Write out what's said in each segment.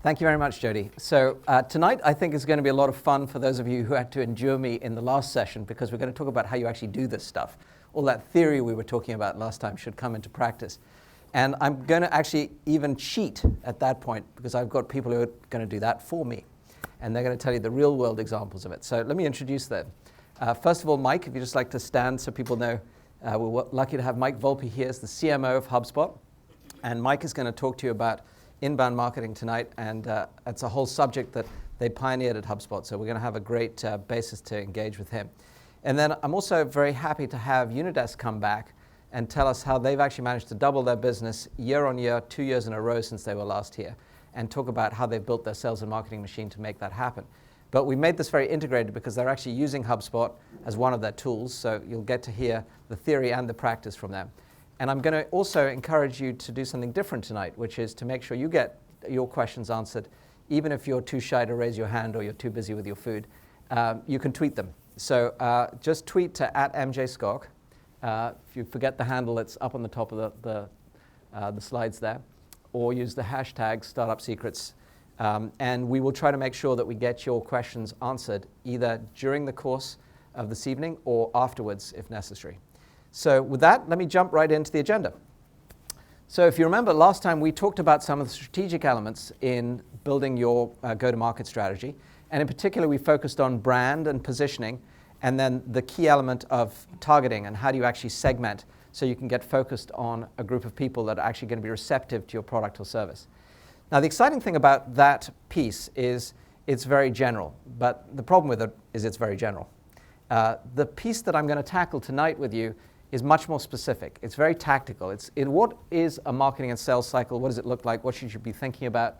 Thank you very much, Jody. So tonight I think is going to be a lot of fun for those of you who had to endure me in the last session, because we're going to talk about how you actually do this stuff. All that theory we were talking about last time should come into practice. And I'm going to actually even cheat at that point, because I've got people who are going to do that for me. And they're going to tell you the real world examples of it. So let me introduce them. First of all, Mike, if you'd just like to stand so people know, we're lucky to have Mike Volpe here as the CMO of HubSpot. And Mike is going to talk to you about inbound marketing tonight, and it's a whole subject that they pioneered at HubSpot, so we're going to have a great basis to engage with him. And then I'm also very happy to have Unidesk come back and tell us how they've actually managed to double their business year on year, 2 years in a row since they were last here, and talk about how they've built their sales and marketing machine to make that happen. But we made this very integrated because they're actually using HubSpot as one of their tools, so you'll get to hear the theory and the practice from them. And I'm going to also encourage you to do something different tonight, which is to make sure you get your questions answered, even if you're too shy to raise your hand or you're too busy with your food. You can tweet them. So just tweet to @MJSkok. If you forget the handle, it's up on the top of the slides there. Or use the hashtag #StartupSecrets. And we will try to make sure that we get your questions answered either during the course of this evening or afterwards if necessary. So with that, let me jump right into the agenda. So if you remember, last time we talked about some of the strategic elements in building your go-to-market strategy. And in particular, we focused on brand and positioning, and then the key element of targeting and how do you actually segment so you can get focused on a group of people that are actually going to be receptive to your product or service. Now, the exciting thing about that piece is it's very general, but the problem with it is it's very general. The piece that I'm going to tackle tonight with you is much more specific. It's very tactical. It's in what is a marketing and sales cycle? What does it look like? What should you be thinking about?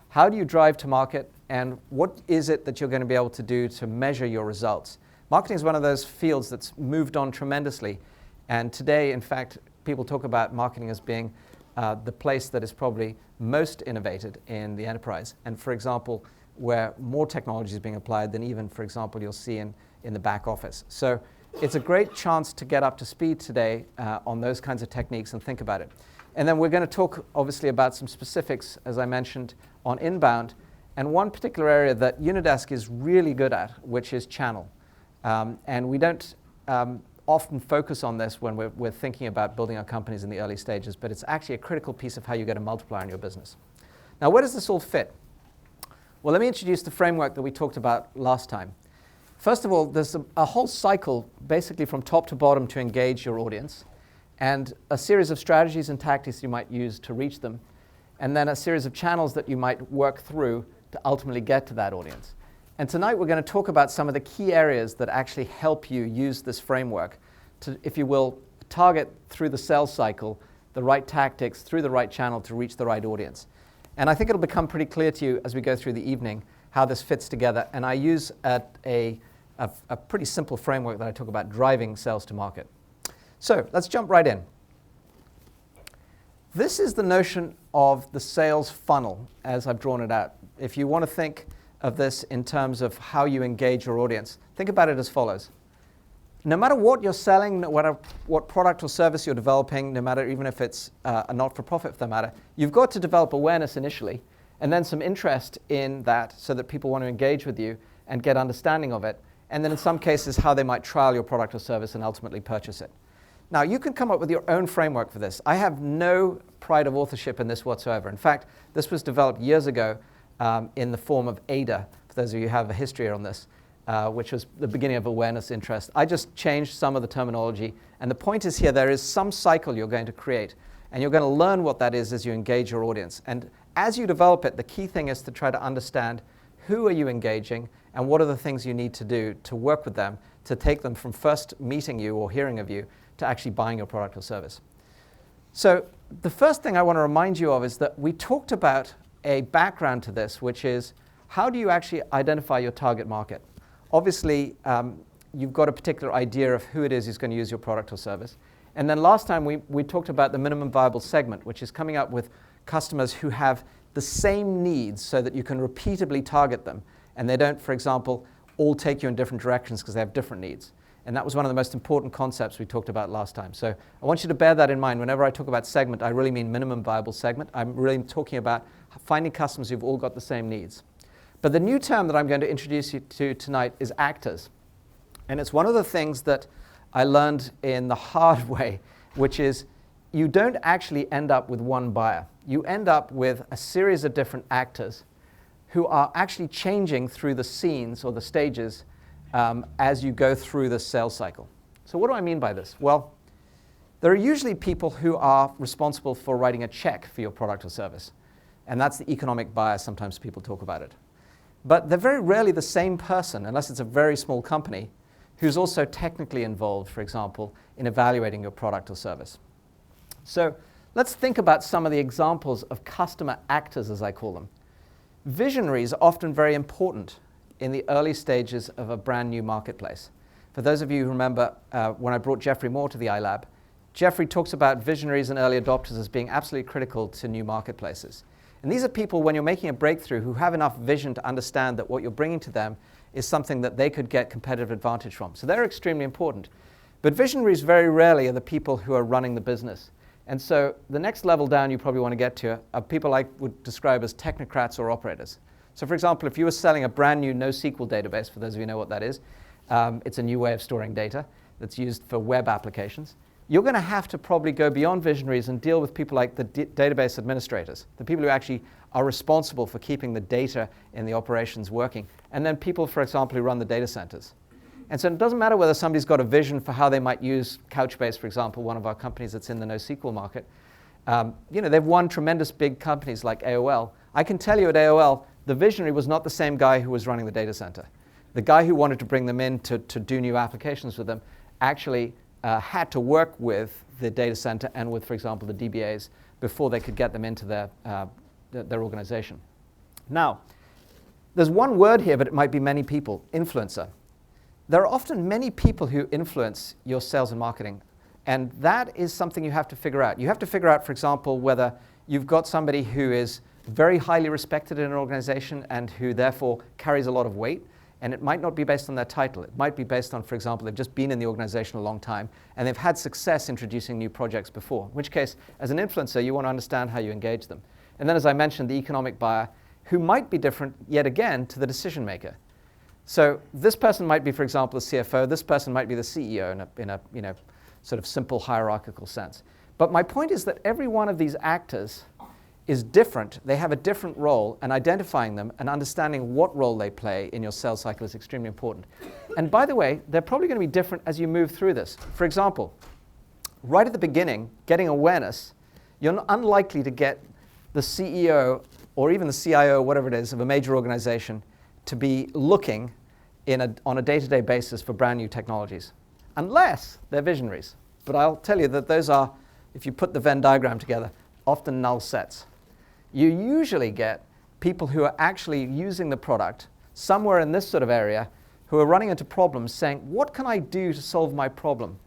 How do you drive to market? And what is it that you're going to be able to do to measure your results? Marketing is one of those fields that's moved on tremendously. And today, in fact, people talk about marketing as being the place that is probably most innovated in the enterprise. And for example, where more technology is being applied than even, for example, you'll see in the back office. So it's a great chance to get up to speed today on those kinds of techniques and think about it. And then we're going to talk, obviously, about some specifics, as I mentioned, on inbound, and one particular area that Unidesk is really good at, which is channel. And we don't often focus on this when we're thinking about building our companies in the early stages, but it's actually a critical piece of how you get a multiplier in your business. Now, where does this all fit? Well, let me introduce the framework that we talked about last time. First of all, there's a whole cycle, basically from top to bottom, to engage your audience, and a series of strategies and tactics you might use to reach them, and then a series of channels that you might work through to ultimately get to that audience. And tonight we're going to talk about some of the key areas that actually help you use this framework to, if you will, target through the sales cycle the right tactics through the right channel to reach the right audience. And I think it'll become pretty clear to you as we go through the evening how this fits together. And I use a pretty simple framework that I talk about driving sales to market. So let's jump right in. This is the notion of the sales funnel as I've drawn it out. If you want to think of this in terms of how you engage your audience, think about it as follows. No matter what you're selling, no matter what product or service you're developing, no matter even if it's a not-for-profit for that matter, you've got to develop awareness initially, and then some interest in that so that people want to engage with you and get understanding of it, and then in some cases how they might trial your product or service and ultimately purchase it. Now, you can come up with your own framework for this. I have no pride of authorship in this whatsoever. In fact, this was developed years ago in the form of ADA, for those of you who have a history on this, which was the beginning of awareness interest. I just changed some of the terminology, and the point is here, there is some cycle you're going to create, and you're going to learn what that is as you engage your audience. And as you develop it, the key thing is to try to understand who are you engaging and what are the things you need to do to work with them to take them from first meeting you or hearing of you to actually buying your product or service. So the first thing I want to remind you of is that we talked about a background to this, which is how do you actually identify your target market? Obviously, you've got a particular idea of who it is who's going to use your product or service. And then last time we talked about the minimum viable segment, which is coming up with customers who have the same needs so that you can repeatedly target them. And they don't, for example, all take you in different directions because they have different needs. And that was one of the most important concepts we talked about last time. So I want you to bear that in mind. Whenever I talk about segment, I really mean minimum viable segment. I'm really talking about finding customers who've all got the same needs. But the new term that I'm going to introduce you to tonight is actors. And it's one of the things that I learned in the hard way, which is you don't actually end up with one buyer. You end up with a series of different actors who are actually changing through the scenes or the stages as you go through the sales cycle. So what do I mean by this? Well, there are usually people who are responsible for writing a check for your product or service. And that's the economic buyer. Sometimes people talk about it. But they're very rarely the same person, unless it's a very small company, who's also technically involved, for example, in evaluating your product or service. So let's think about some of the examples of customer actors, as I call them. Visionaries are often very important in the early stages of a brand new marketplace. For those of you who remember when I brought Jeffrey Moore to the iLab, Jeffrey talks about visionaries and early adopters as being absolutely critical to new marketplaces. And these are people, when you're making a breakthrough, who have enough vision to understand that what you're bringing to them is something that they could get competitive advantage from. So they're extremely important. But visionaries very rarely are the people who are running the business. And so the next level down you probably want to get to are people I would describe as technocrats or operators. So for example, if you were selling a brand new NoSQL database, for those of you who know what that is, it's a new way of storing data that's used for web applications. You're going to have to probably go beyond visionaries and deal with people like the database administrators, the people who actually are responsible for keeping the data in the operations working, and then people, for example, who run the data centers. And so it doesn't matter whether somebody's got a vision for how they might use Couchbase, for example, one of our companies that's in the NoSQL market. They've won tremendous big companies like AOL. I can tell you at AOL, the visionary was not the same guy who was running the data center. The guy who wanted to bring them in to do new applications with them actually had to work with the data center and with, for example, the DBAs before they could get them into their organization. Now, there's one word here, but it might be many people, influencer. There are often many people who influence your sales and marketing, and that is something you have to figure out. You have to figure out, for example, whether you've got somebody who is very highly respected in an organization and who therefore carries a lot of weight. And it might not be based on their title. It might be based on, for example, they've just been in the organization a long time and they've had success introducing new projects before, in which case, as an influencer, you want to understand how you engage them. And then, as I mentioned, the economic buyer, who might be different, yet again, to the decision maker. So this person might be, for example, the CFO. This person might be the CEO in a sort of simple hierarchical sense. But my point is that every one of these actors is different. They have a different role, and identifying them and understanding what role they play in your sales cycle is extremely important. And by the way, they're probably going to be different as you move through this. For example, right at the beginning, getting awareness, you're unlikely to get the CEO or even the CIO, whatever it is, of a major organization to be looking on a day-to-day basis for brand new technologies, unless they're visionaries. But I'll tell you that those are, if you put the Venn diagram together, often null sets. You usually get people who are actually using the product somewhere in this sort of area who are running into problems saying, what can I do to solve my problem?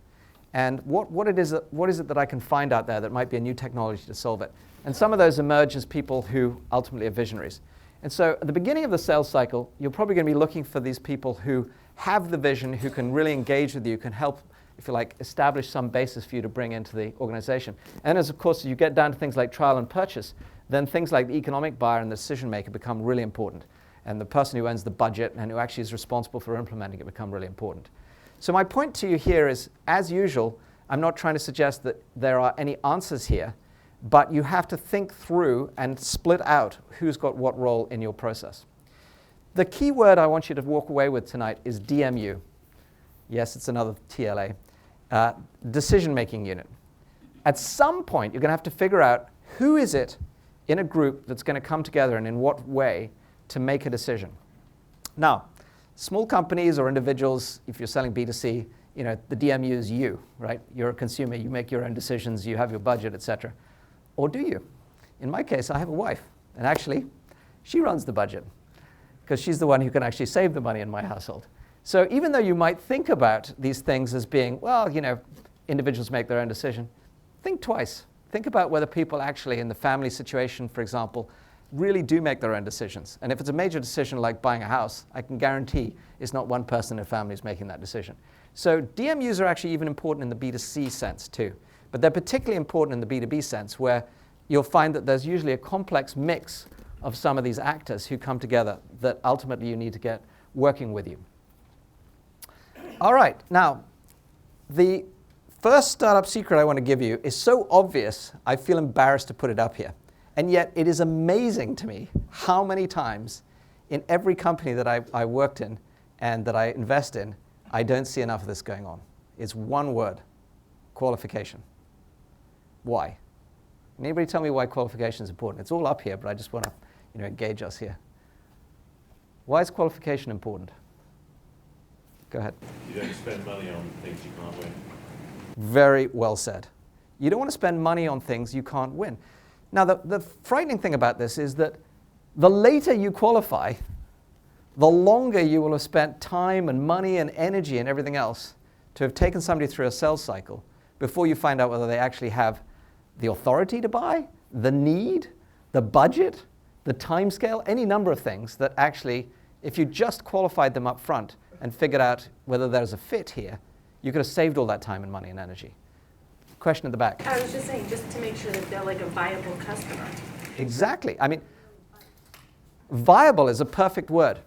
And what is it that I can find out there that might be a new technology to solve it? And some of those emerge as people who ultimately are visionaries. And so at the beginning of the sales cycle, you're probably going to be looking for these people who have the vision, who can really engage with you, can help, if you like, establish some basis for you to bring into the organization. And as, of course, you get down to things like trial and purchase, then things like the economic buyer and the decision maker become really important. And the person who owns the budget and who actually is responsible for implementing it become really important. So my point to you here is, as usual, I'm not trying to suggest that there are any answers here, but you have to think through and split out who's got what role in your process. The key word I want you to walk away with tonight is DMU. Yes, it's another TLA. Decision-making unit. At some point, you're going to have to figure out who is it in a group that's going to come together and in what way to make a decision. Now, small companies or individuals, if you're selling B2C, the DMU is you, right? You're a consumer. You make your own decisions. You have your budget, etc. Or do you? In my case, I have a wife, and actually, she runs the budget because she's the one who can actually save the money in my household. So even though you might think about these things as being, well, individuals make their own decision, think twice. Think about whether people actually in the family situation, for example, really do make their own decisions. And if it's a major decision like buying a house, I can guarantee it's not one person in a family who's making that decision. So DMUs are actually even important in the B2C sense too. But they're particularly important in the B2B sense, where you'll find that there's usually a complex mix of some of these actors who come together that ultimately you need to get working with you. All right, now, the first startup secret I want to give you is so obvious, I feel embarrassed to put it up here. And yet, it is amazing to me how many times in every company that I worked in and that I invest in, I don't see enough of this going on. It's one word: qualification. Why? Anybody tell me why qualification is important? It's all up here, but I just want to engage us here. Why is qualification important? Go ahead. You don't spend money on things you can't win. Very well said. You don't want to spend money on things you can't win. Now, the frightening thing about this is that the later you qualify, the longer you will have spent time and money and energy and everything else to have taken somebody through a sales cycle before you find out whether they actually have the authority to buy, the need, the budget, the time scale, any number of things that actually, if you just qualified them up front and figured out whether there's a fit here, you could have saved all that time and money and energy. Question at the back. I was just saying, just to make sure that they're like a viable customer. Exactly. I mean, viable is a perfect word.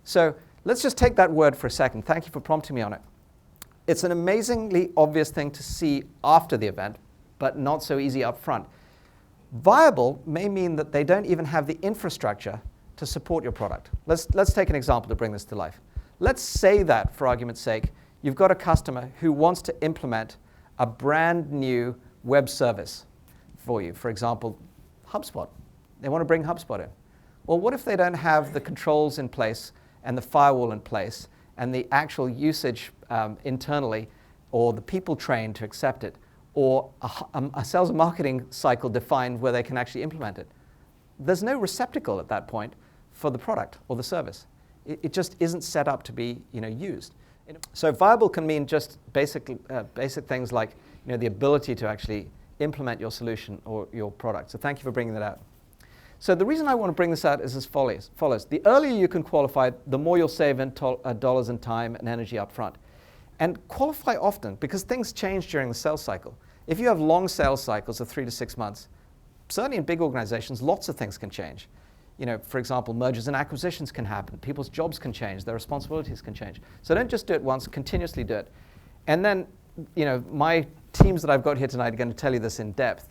So let's just take that word for a second. Thank you for prompting me on it. It's an amazingly obvious thing to see after the event, but not so easy up front. Viable may mean that they don't even have the infrastructure to support your product. Let's take an example to bring this to life. Let's say that, for argument's sake, you've got a customer who wants to implement a brand new web service for you. For example, HubSpot. They want to bring HubSpot in. Well, what if they don't have the controls in place and the firewall in place and the actual usage internally, or the people trained to accept it, or a sales and marketing cycle defined where they can actually implement it? There's no receptacle at that point for the product or the service. It just isn't set up to be used. So viable can mean just basic things like the ability to actually implement your solution or your product. So thank you for bringing that out. So the reason I want to bring this out is as follows. The earlier you can qualify, the more you'll save in dollars and time and energy up front. And qualify often, because things change during the sales cycle. If you have long sales cycles of 3 to 6 months, certainly in big organizations, lots of things can change. For example, mergers and acquisitions can happen. People's jobs can change. Their responsibilities can change. So don't just do it once, continuously do it. And then, my teams that I've got here tonight are going to tell you this in depth.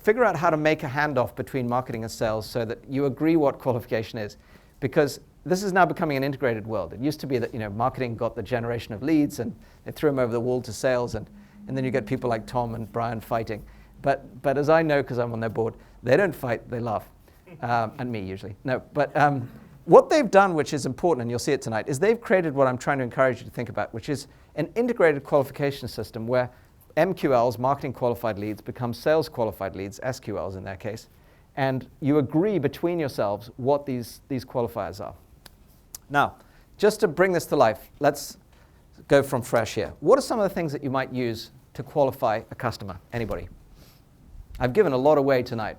Figure out how to make a handoff between marketing and sales so that you agree what qualification is. Because this is now becoming an integrated world. It used to be that marketing got the generation of leads and they threw them over the wall to sales, and then you get people like Tom and Brian fighting. But as I know, because I'm on their board, they don't fight, they laugh. And me usually. No, but what they've done, which is important, and you'll see it tonight, is they've created what I'm trying to encourage you to think about, which is an integrated qualification system where MQLs, marketing qualified leads, become sales qualified leads, SQLs in their case, and you agree between yourselves what these qualifiers are. Now, just to bring this to life, let's go from fresh here. What are some of the things that you might use to qualify a customer? Anybody? I've given a lot away tonight.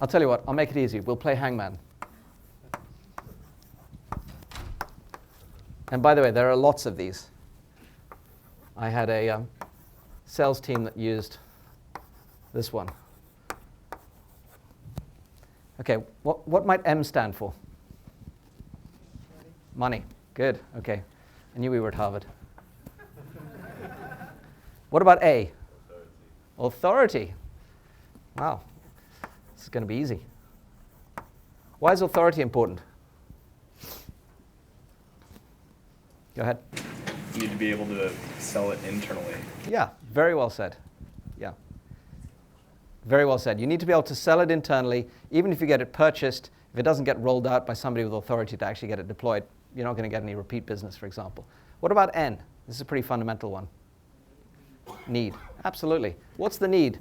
I'll tell you what, I'll make it easy. We'll play hangman. And by the way, there are lots of these. I had a sales team that used this one. Okay, what might M stand for? Money. Good, okay. I knew we were at Harvard. What about A? Authority. Wow. This is going to be easy. Why is authority important? Go ahead. You need to be able to sell it internally. Yeah, very well said. Yeah. Very well said. You need to be able to sell it internally, even if you get it purchased. If it doesn't get rolled out by somebody with authority to actually get it deployed, you're not going to get any repeat business, for example. What about N? This is a pretty fundamental one. Need. Absolutely. What's the need?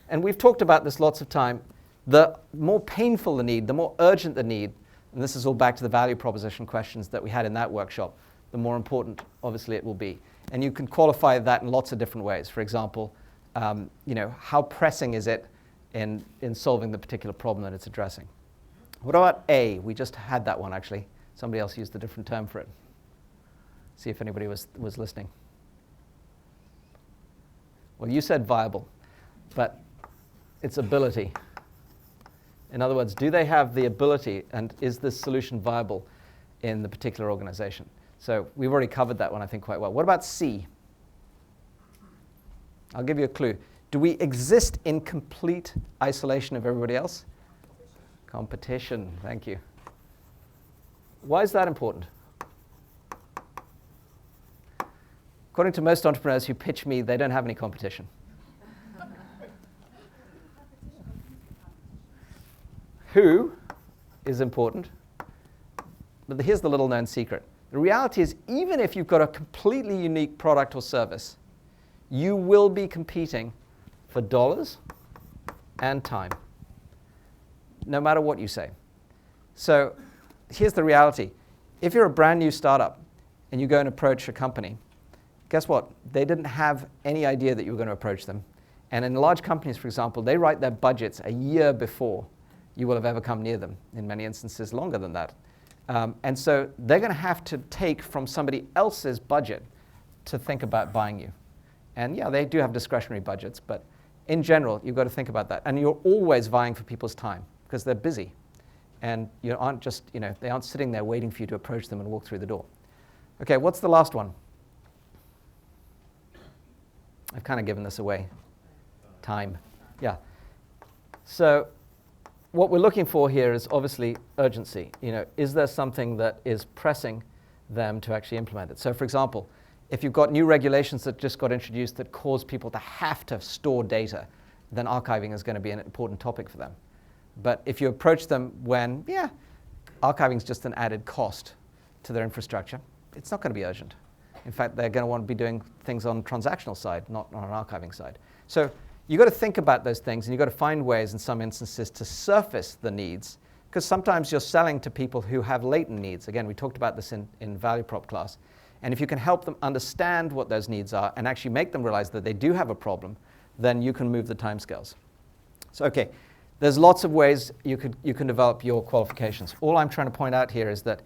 And we've talked about this lots of time. The more painful the need, the more urgent the need, and this is all back to the value proposition questions that we had in that workshop, the more important, obviously, it will be. And you can qualify that in lots of different ways. For example, how pressing is it in solving the particular problem that it's addressing. What about A? We just had that one, actually. Somebody else used a different term for it. See if anybody was listening. Well, you said viable, but it's ability. In other words, do they have the ability, and is this solution viable in the particular organization? So we've already covered that one, I think, quite well. What about C? I'll give you a clue. Do we exist in complete isolation of everybody else? Competition, thank you. Why is that important? According to most entrepreneurs who pitch me, they don't have any competition. Who is important, but here's the little known secret. The reality is, even if you've got a completely unique product or service, you will be competing for dollars and time, no matter what you say. So here's the reality. If you're a brand new startup and you go and approach a company, guess what? They didn't have any idea that you were going to approach them. And in large companies, for example, they write their budgets a year before you will have ever come near them, in many instances longer than that. And so they're going to have to take from somebody else's budget to think about buying you. And yeah, they do have discretionary budgets, but in general, you've got to think about that. And you're always vying for people's time because they're busy. And you aren't just, they aren't sitting there waiting for you to approach them and walk through the door. Okay, what's the last one? I've kind of given this away. Time. Yeah. So what we're looking for here is obviously urgency. Is there something that is pressing them to actually implement it? So for example, if you've got new regulations that just got introduced that cause people to have to store data, then archiving is going to be an important topic for them. But if you approach them when, archiving is just an added cost to their infrastructure, it's not going to be urgent. In fact, they're going to want to be doing things on the transactional side, not on an archiving side. So you've got to think about those things, and you've got to find ways in some instances to surface the needs, because sometimes you're selling to people who have latent needs. Again, we talked about this in value prop class. And if you can help them understand what those needs are and actually make them realize that they do have a problem, then you can move the timescales. So, okay, there's lots of ways you can develop your qualifications. All I'm trying to point out here is that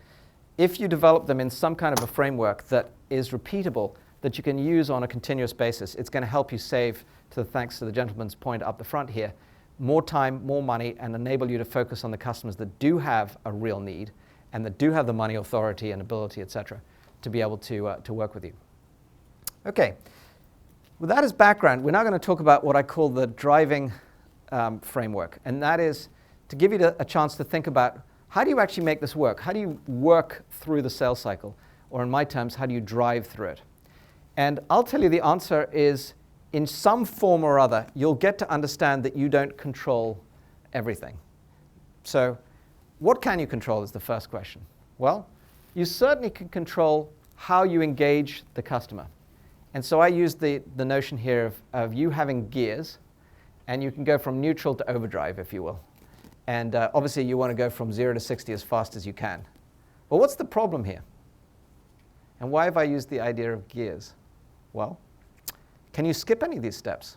if you develop them in some kind of a framework that is repeatable, that you can use on a continuous basis, it's going to help you save, thanks to the gentleman's point up the front here, more time, more money, and enable you to focus on the customers that do have a real need and that do have the money, authority, and ability, et cetera, to be able to work with you. Okay, with that as background, we're now going to talk about what I call the driving framework, and that is to give you a chance to think about how do you actually make this work? How do you work through the sales cycle? Or in my terms, how do you drive through it? And I'll tell you the answer is, in some form or other, you'll get to understand that you don't control everything. So what can you control is the first question. Well, you certainly can control how you engage the customer. And so I use the notion here of you having gears, and you can go from neutral to overdrive, if you will. And obviously, you want to go from 0 to 60 as fast as you can. But what's the problem here? And why have I used the idea of gears? Well, can you skip any of these steps?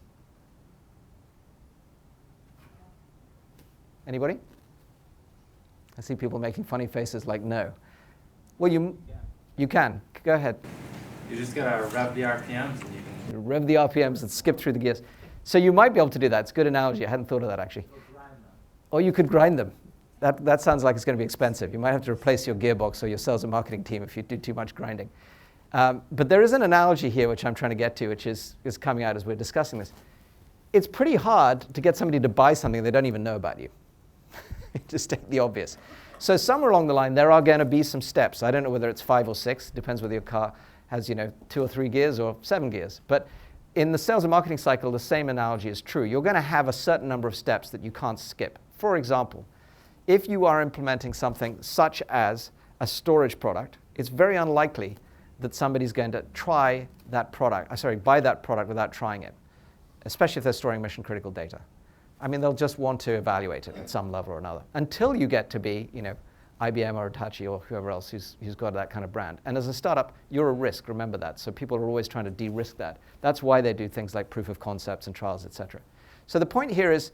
Anybody? I see people making funny faces like no. Well, you can. Go ahead. You just gotta rev the RPMs and you can... You rev the RPMs and skip through the gears. So you might be able to do that. It's a good analogy. I hadn't thought of that, actually. Or you could grind them. That sounds like it's going to be expensive. You might have to replace your gearbox or your sales and marketing team if you do too much grinding. But there is an analogy here which I'm trying to get to, which is coming out as we're discussing this. It's pretty hard to get somebody to buy something they don't even know about you. Just take the obvious. So somewhere along the line, there are going to be some steps. I don't know whether it's 5 or 6. Depends whether your car has 2 or 3 gears or 7 gears. But in the sales and marketing cycle, the same analogy is true. You're going to have a certain number of steps that you can't skip. For example, if you are implementing something such as a storage product, it's very unlikely that somebody's going to buy that product without trying it, especially if they're storing mission-critical data. I mean, they'll just want to evaluate it at some level or another until you get to be, IBM or Hitachi or whoever else who's got that kind of brand. And as a startup, you're a risk, remember that. So people are always trying to de-risk that. That's why they do things like proof of concepts and trials, et cetera. So the point here is,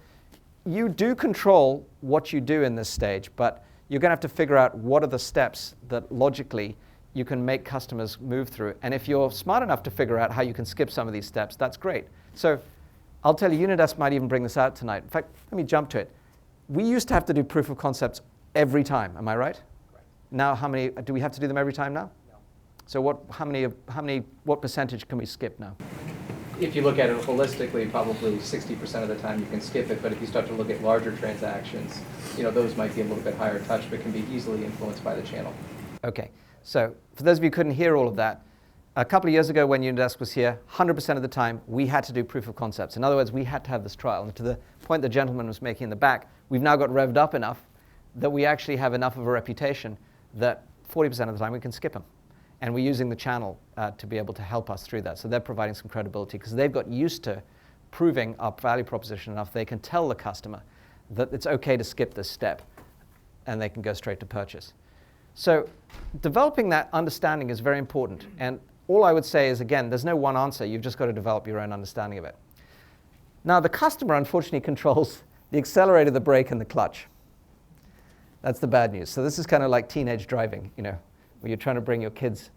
you do control what you do in this stage, but you're going to have to figure out what are the steps that logically you can make customers move through. And if you're smart enough to figure out how you can skip some of these steps, that's great. So I'll tell you, Unidesk might even bring this out tonight. In fact, let me jump to it. We used to have to do proof of concepts every time. Am I right? Correct. Now, how many do we have to do them every time now? No. So what percentage can we skip now? If you look at it holistically, probably 60% of the time you can skip it, but if you start to look at larger transactions, those might be a little bit higher touch, but can be easily influenced by the channel. Okay, so for those of you who couldn't hear all of that, a couple of years ago when Unidesk was here, 100% of the time we had to do proof of concepts. In other words, we had to have this trial. And to the point the gentleman was making in the back, we've now got revved up enough that we actually have enough of a reputation that 40% of the time we can skip them. And we're using the channel to be able to help us through that. So they're providing some credibility because they've got used to proving our value proposition enough. They can tell the customer that it's okay to skip this step and they can go straight to purchase. So developing that understanding is very important. And all I would say is, again, there's no one answer. You've just got to develop your own understanding of it. Now, the customer, unfortunately, controls the accelerator, the brake, and the clutch. That's the bad news. So this is kind of like teenage driving, where you're trying to bring your kids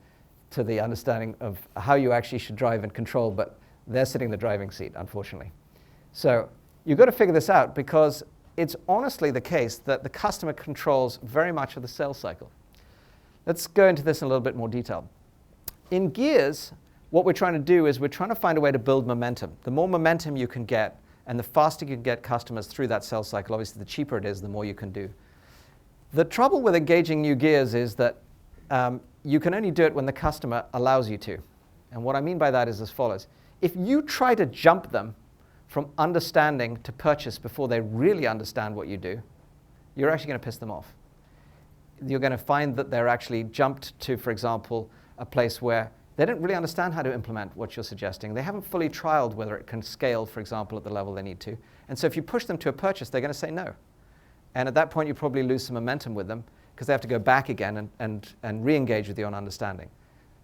to the understanding of how you actually should drive and control, but they're sitting in the driving seat, unfortunately. So you've got to figure this out because it's honestly the case that the customer controls very much of the sales cycle. Let's go into this in a little bit more detail. In gears, what we're trying to do is we're trying to find a way to build momentum. The more momentum you can get and the faster you can get customers through that sales cycle, obviously the cheaper it is, the more you can do. The trouble with engaging new gears is that you can only do it when the customer allows you to. And what I mean by that is as follows. If you try to jump them from understanding to purchase before they really understand what you do, you're actually going to piss them off. You're going to find that they're actually jumped to, for example, a place where they don't really understand how to implement what you're suggesting. They haven't fully trialed whether it can scale, for example, at the level they need to. And so if you push them to a purchase, they're going to say no. And at that point, you probably lose some momentum with them because they have to go back again and re-engage with you on understanding.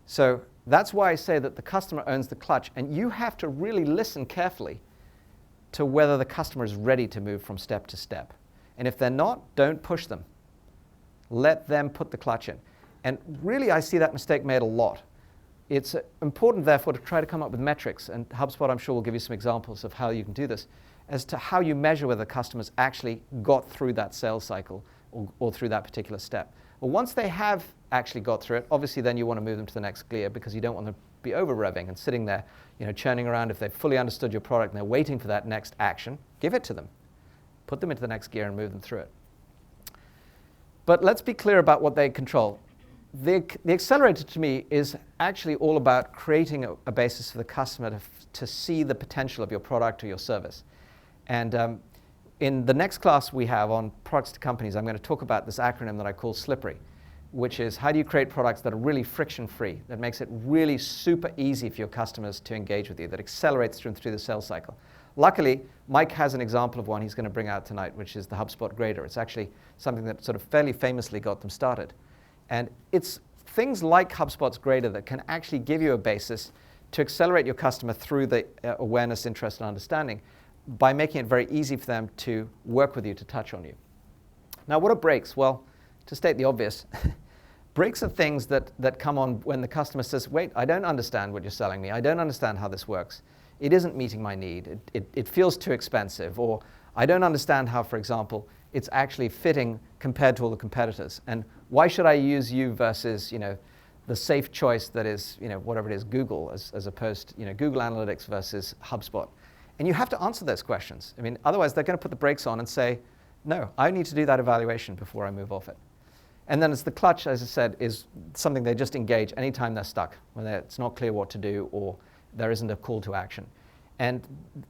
So that's why I say that the customer owns the clutch, and you have to really listen carefully to whether the customer is ready to move from step to step. And if they're not, don't push them. Let them put the clutch in. And really, I see that mistake made a lot. It's important, therefore, to try to come up with metrics, and HubSpot, I'm sure, will give you some examples of how you can do this, as to how you measure whether customers actually got through that sales cycle or through that particular step. Well, once they have actually got through it, obviously then you want to move them to the next gear because you don't want them to be over-revving and sitting there, churning around. If they've fully understood your product and they're waiting for that next action, give it to them. Put them into the next gear and move them through it. But let's be clear about what they control. The accelerator, to me, is actually all about creating a basis for the customer to see the potential of your product or your service. And in the next class we have on products to companies, I'm going to talk about this acronym that I call SLIPPERY, which is how do you create products that are really friction-free, that makes it really super easy for your customers to engage with you, that accelerates through the sales cycle. Luckily, Mike has an example of one he's going to bring out tonight, which is the HubSpot Grader. It's actually something that sort of fairly famously got them started. And it's things like HubSpot's Grader that can actually give you a basis to accelerate your customer through the awareness, interest, and understanding by making it very easy for them to work with you, to touch on you. Now, what are breaks? Well, to state the obvious, breaks are things that come on when the customer says, wait, I don't understand what you're selling me. I don't understand how this works. It isn't meeting my need. It feels too expensive. Or I don't understand how, for example, it's actually fitting compared to all the competitors. And why should I use you versus, the safe choice that is, whatever it is, Google, as opposed to, Google Analytics versus HubSpot. And you have to answer those questions. I mean, otherwise they're going to put the brakes on and say, no, I need to do that evaluation before I move off it. And then the clutch, as I said, is something they just engage anytime they're stuck, when it's not clear what to do or there isn't a call to action. And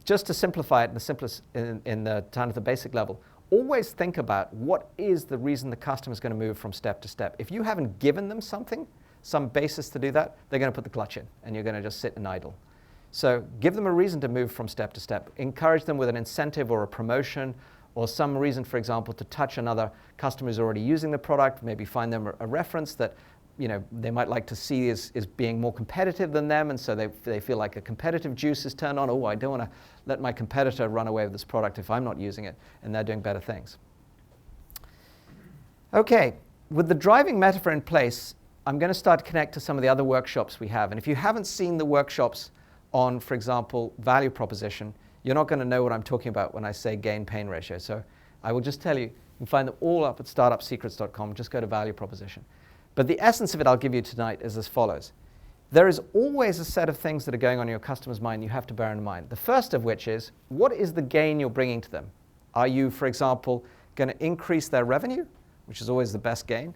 just to simplify it in the simplest, down to the basic level, always think about what is the reason the customer is going to move from step to step. If you haven't given them something, some basis to do that, they're going to put the clutch in and you're going to just sit and idle. So give them a reason to move from step to step. Encourage them with an incentive or a promotion or some reason, for example, to touch another customer who's already using the product. Maybe find them a reference that they might like to see is being more competitive than them, and so they feel like a competitive juice is turned on. Oh, I don't want to let my competitor run away with this product if I'm not using it, and they're doing better things. Okay, with the driving metaphor in place, I'm going to start to connect to some of the other workshops we have. And if you haven't seen the workshops on, for example, value proposition, you're not going to know what I'm talking about when I say gain-pain ratio. So I will just tell you, you can find them all up at startupsecrets.com. Just go to value proposition. But the essence of it I'll give you tonight is as follows. There is always a set of things that are going on in your customer's mind you have to bear in mind. The first of which is, what is the gain you're bringing to them? Are you, for example, going to increase their revenue, which is always the best gain?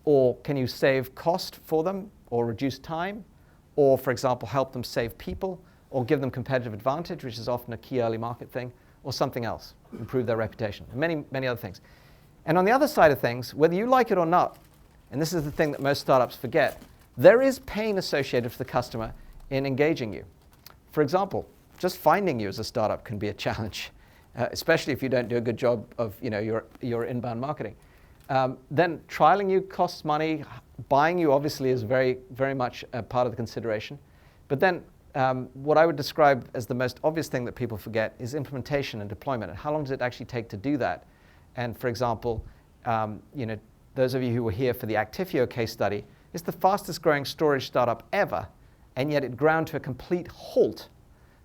Or can you save cost for them, or reduce time, or, for example, help them save people, or give them competitive advantage, which is often a key early market thing, or something else, improve their reputation, and many, many other things. And on the other side of things, whether you like it or not, and this is the thing that most startups forget, there is pain associated for the customer in engaging you. For example, just finding you as a startup can be a challenge, especially if you don't do a good job of your inbound marketing. Then trialing you costs money. Buying you obviously is very, very much a part of the consideration. But then what I would describe as the most obvious thing that people forget is implementation and deployment. And how long does it actually take to do that? And for example, those of you who were here for the Actifio case study, it's the fastest growing storage startup ever, and yet it ground to a complete halt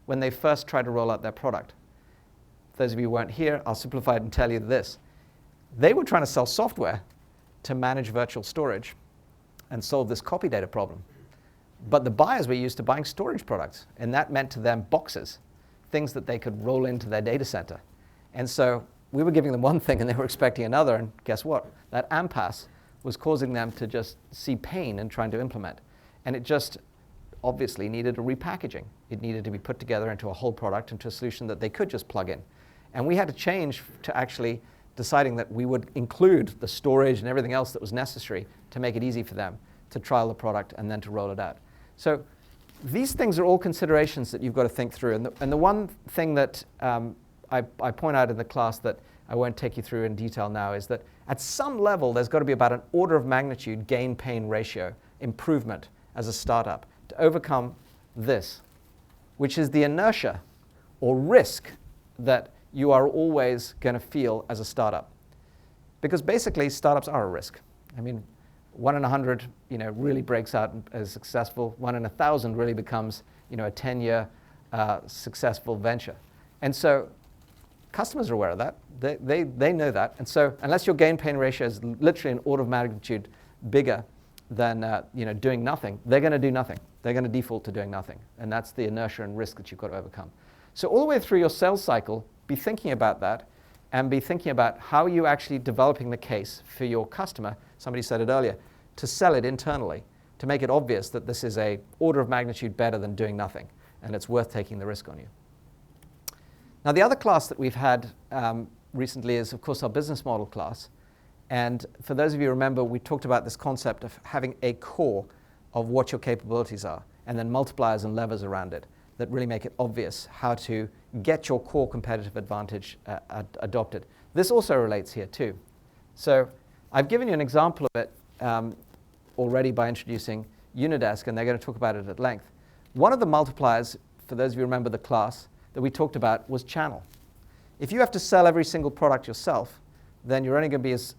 when they first tried to roll out their product. For those of you who weren't here, I'll simplify it and tell you this. They were trying to sell software to manage virtual storage and solve this copy data problem. But the buyers were used to buying storage products, and that meant to them boxes, things that they could roll into their data center. And so we were giving them one thing and they were expecting another, and guess what? That impasse was causing them to just see pain in trying to implement. And it just obviously needed a repackaging. It needed to be put together into a whole product, into a solution that they could just plug in. And we had to change to actually deciding that we would include the storage and everything else that was necessary to make it easy for them to trial the product and then to roll it out. So these things are all considerations that you've got to think through. And the one thing that I point out in the class that I won't take you through in detail now is that at some level there's got to be about an order of magnitude gain-pain ratio improvement as a startup to overcome this, which is the inertia or risk that you are always going to feel as a startup. Because basically startups are a risk. I mean, 1 in 100 really breaks out as successful. 1 in 1,000 really becomes a 10-year successful venture. And so customers are aware of that. They know that. And so unless your gain-pain ratio is literally an order of magnitude bigger than doing nothing, they're going to do nothing. They're going to default to doing nothing. And that's the inertia and risk that you've got to overcome. So all the way through your sales cycle, be thinking about that and be thinking about how you're actually developing the case for your customer, somebody said it earlier, to sell it internally, to make it obvious that this is an order of magnitude better than doing nothing, and it's worth taking the risk on you. Now, the other class that we've had recently is, of course, our business model class. And for those of you who remember, we talked about this concept of having a core of what your capabilities are, and then multipliers and levers around it that really make it obvious how to get your core competitive advantage adopted. This also relates here too. So I've given you an example of it already by introducing Unidesk, and they're going to talk about it at length. One of the multipliers, for those of you who remember the class, that we talked about was channel. If you have to sell every single product yourself, then you're only going to be as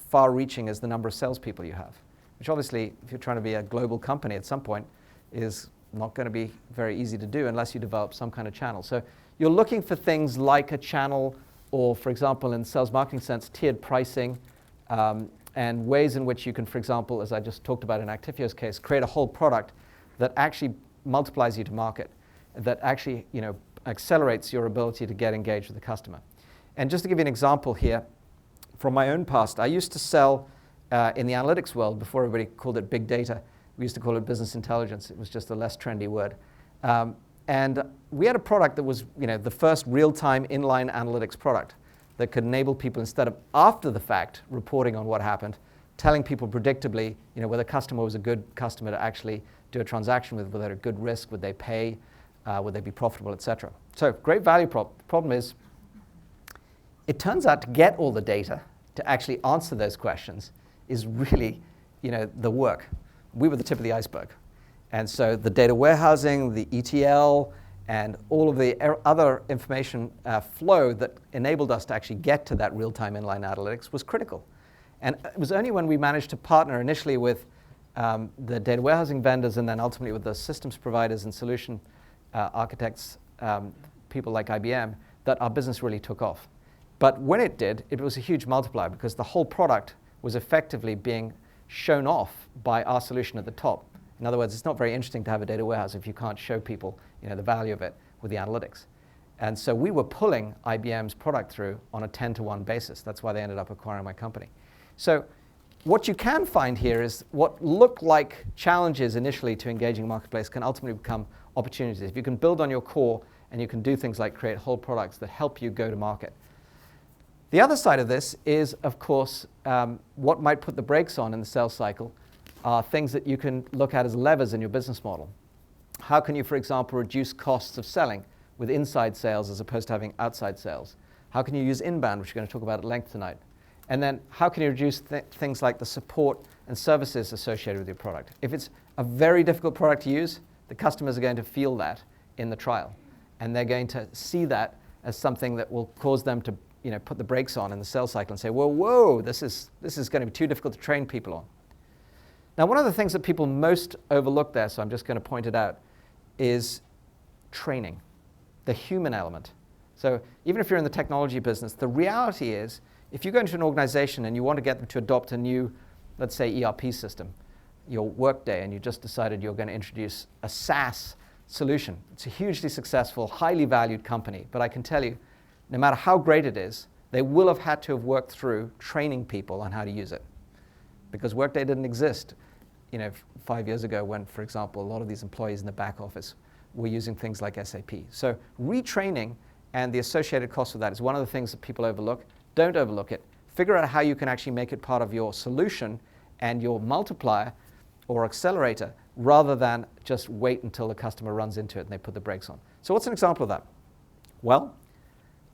far-reaching as the number of salespeople you have, which obviously, if you're trying to be a global company at some point, is not going to be very easy to do unless you develop some kind of channel. So you're looking for things like a channel, or for example, in the sales marketing sense, tiered pricing, and ways in which you can, for example, as I just talked about in Actifio's case, create a whole product that actually multiplies you to market, that actually accelerates your ability to get engaged with the customer. And just to give you an example here, from my own past, I used to sell in the analytics world, before everybody called it big data, we used to call it business intelligence. It was just a less trendy word. And we had a product that was the first real-time inline analytics product that could enable people, instead of after the fact reporting on what happened, telling people predictably whether a customer was a good customer to actually do a transaction with, whether a good risk, would they pay, would they be profitable, etc. So great value problem is, it turns out to get all the data to actually answer those questions is really the work. We were the tip of the iceberg. And so the data warehousing, the ETL, and all of the other information flow that enabled us to actually get to that real-time inline analytics was critical. And it was only when we managed to partner initially with the data warehousing vendors and then ultimately with the systems providers and solution architects, people like IBM, that our business really took off. But when it did, it was a huge multiplier because the whole product was effectively being shown off by our solution at the top. In other words, it's not very interesting to have a data warehouse if you can't show people the value of it with the analytics. And so we were pulling IBM's product through on a 10-to-1 basis. That's why they ended up acquiring my company. So what you can find here is what looked like challenges initially to engaging marketplace can ultimately become opportunities. If you can build on your core and you can do things like create whole products that help you go to market. The other side of this is, of course, what might put the brakes on in the sales cycle are things that you can look at as levers in your business model. How can you, for example, reduce costs of selling with inside sales as opposed to having outside sales? How can you use inbound, which we're going to talk about at length tonight? And then how can you reduce things like the support and services associated with your product? If it's a very difficult product to use, the customers are going to feel that in the trial. And they're going to see that as something that will cause them to put the brakes on in the sales cycle and say, whoa, this is going to be too difficult to train people on. Now, one of the things that people most overlook there, so I'm just going to point it out, is training, the human element. So even if you're in the technology business, the reality is if you go into an organization and you want to get them to adopt a new, let's say, ERP system, your Workday, and you just decided you're going to introduce a SaaS solution. It's a hugely successful, highly valued company, but I can tell you, no matter how great it is, they will have had to have worked through training people on how to use it. Because Workday didn't exist 5 years ago when, for example, a lot of these employees in the back office were using things like SAP. So retraining and the associated cost of that is one of the things that people overlook. Don't overlook it. Figure out how you can actually make it part of your solution and your multiplier or accelerator rather than just wait until the customer runs into it and they put the brakes on. So what's an example of that? Well,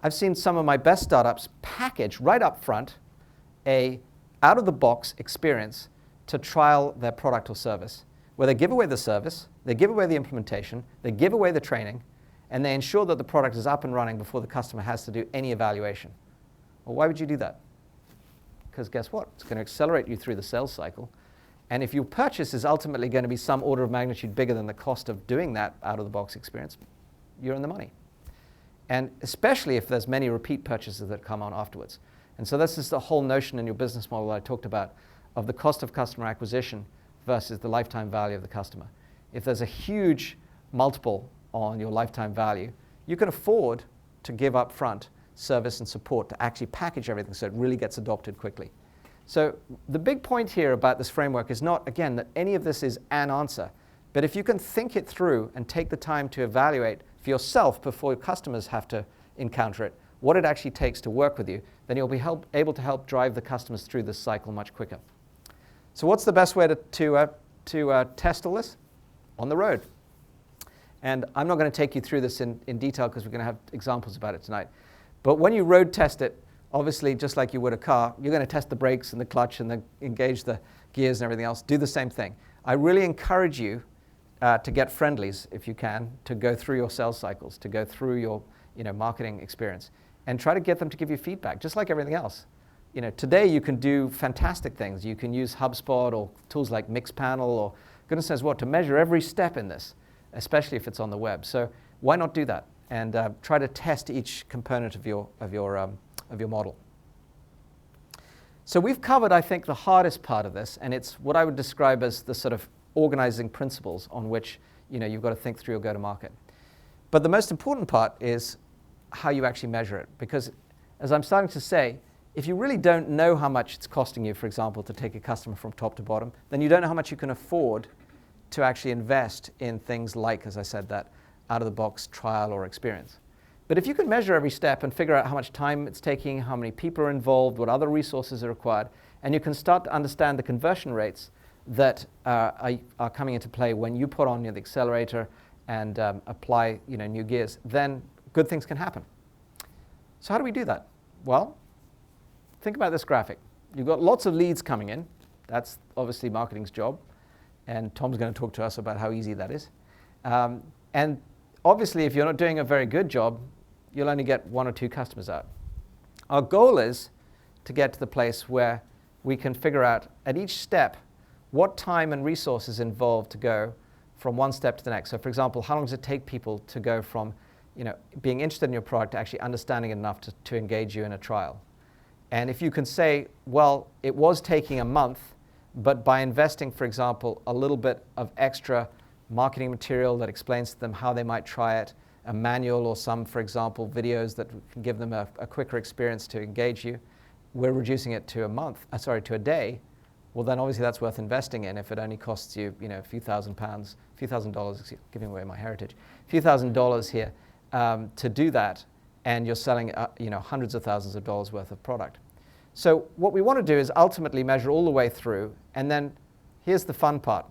I've seen some of my best startups package right up front a out-of-the-box experience to trial their product or service, where they give away the service, they give away the implementation, they give away the training, and they ensure that the product is up and running before the customer has to do any evaluation. Well, why would you do that? Because guess what? It's going to accelerate you through the sales cycle. And if your purchase is ultimately going to be some order of magnitude bigger than the cost of doing that out-of-the-box experience, you're in the money. And especially if there's many repeat purchases that come on afterwards. And so this is the whole notion in your business model that I talked about of the cost of customer acquisition versus the lifetime value of the customer. If there's a huge multiple on your lifetime value, you can afford to give up front service and support to actually package everything so it really gets adopted quickly. So the big point here about this framework is not, again, that any of this is an answer, but if you can think it through and take the time to evaluate for yourself before your customers have to encounter it, what it actually takes to work with you, then you'll be able to help drive the customers through this cycle much quicker. So what's the best way to test all this? On the road. And I'm not going to take you through this in detail because we're going to have examples about it tonight. But when you road test it, obviously just like you would a car, you're going to test the brakes and the clutch and engage the gears and everything else. Do the same thing. I really encourage you to get friendlies, if you can, to go through your sales cycles, to go through your marketing experience, and try to get them to give you feedback, just like everything else. Today you can do fantastic things. You can use HubSpot or tools like Mixpanel or goodness knows what to measure every step in this, especially if it's on the web. So why not do that and try to test each component of your model. So we've covered, I think, the hardest part of this, and it's what I would describe as the sort of organizing principles on which you've got to think through your go-to-market. But the most important part is how you actually measure it, because as I'm starting to say, if you really don't know how much it's costing you, for example, to take a customer from top to bottom, then you don't know how much you can afford to actually invest in things like, as I said, that out-of-the-box trial or experience. But if you can measure every step and figure out how much time it's taking, how many people are involved, what other resources are required, and you can start to understand the conversion rates that are coming into play when you put on the accelerator and apply new gears, then good things can happen. So how do we do that? Well, think about this graphic. You've got lots of leads coming in. That's obviously marketing's job. And Tom's going to talk to us about how easy that is. And obviously, if you're not doing a very good job, you'll only get 1 or 2 customers out. Our goal is to get to the place where we can figure out at each step what time and resources involved to go from one step to the next. So for example, how long does it take people to go from being interested in your product to actually understanding it enough to engage you in a trial? And if you can say, well, it was taking a month, but by investing, for example, a little bit of extra marketing material that explains to them how they might try it, a manual or some, for example, videos that can give them a quicker experience to engage you, we're reducing it to a day. Well, then obviously that's worth investing in if it only costs you, a few thousand dollars, giving away my heritage, a few $1,000s here to do that, and you're selling, hundreds of thousands of dollars worth of product. So what we want to do is ultimately measure all the way through, and then here's the fun part.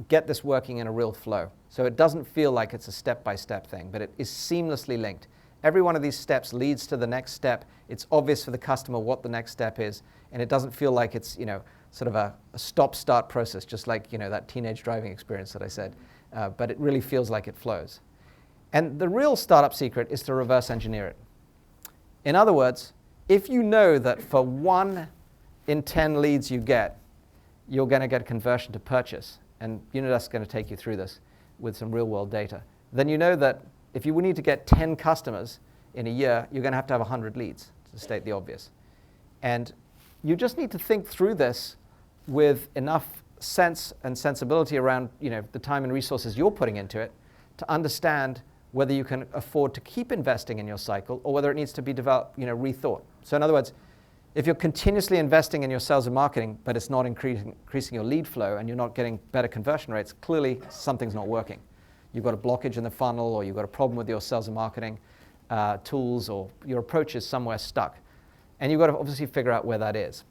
Get this working in a real flow. So it doesn't feel like it's a step-by-step thing, but it is seamlessly linked. Every one of these steps leads to the next step. It's obvious for the customer what the next step is, and it doesn't feel like it's, sort of a stop-start process, just like, that teenage driving experience that I said. But it really feels like it flows. And the real startup secret is to reverse engineer it. In other words, if you know that for 1 in 10 leads you get, you're going to get a conversion to purchase, and Unidesk is going to take you through this with some real-world data, then you know that if you need to get 10 customers in a year, you're going to have 100 leads, to state the obvious. And you just need to think through this with enough sense and sensibility around the time and resources you're putting into it to understand whether you can afford to keep investing in your cycle or whether it needs to be developed, rethought. So in other words, if you're continuously investing in your sales and marketing, but it's not increasing your lead flow and you're not getting better conversion rates, clearly something's not working. You've got a blockage in the funnel, or you've got a problem with your sales and marketing tools, or your approach is somewhere stuck. And you've got to obviously figure out where that is.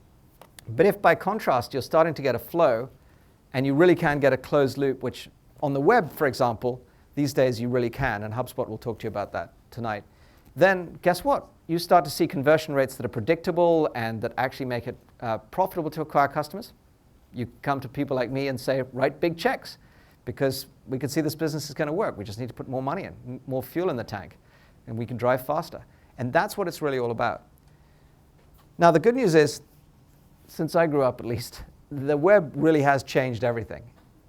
But if by contrast you're starting to get a flow and you really can get a closed loop, which on the web, for example, these days you really can, and HubSpot will talk to you about that tonight, then guess what? You start to see conversion rates that are predictable and that actually make it profitable to acquire customers. You come to people like me and say, write big checks, because we can see this business is going to work. We just need to put more money in, more fuel in the tank, and we can drive faster. And that's what it's really all about. Now, the good news is, since I grew up at least, the web really has changed everything.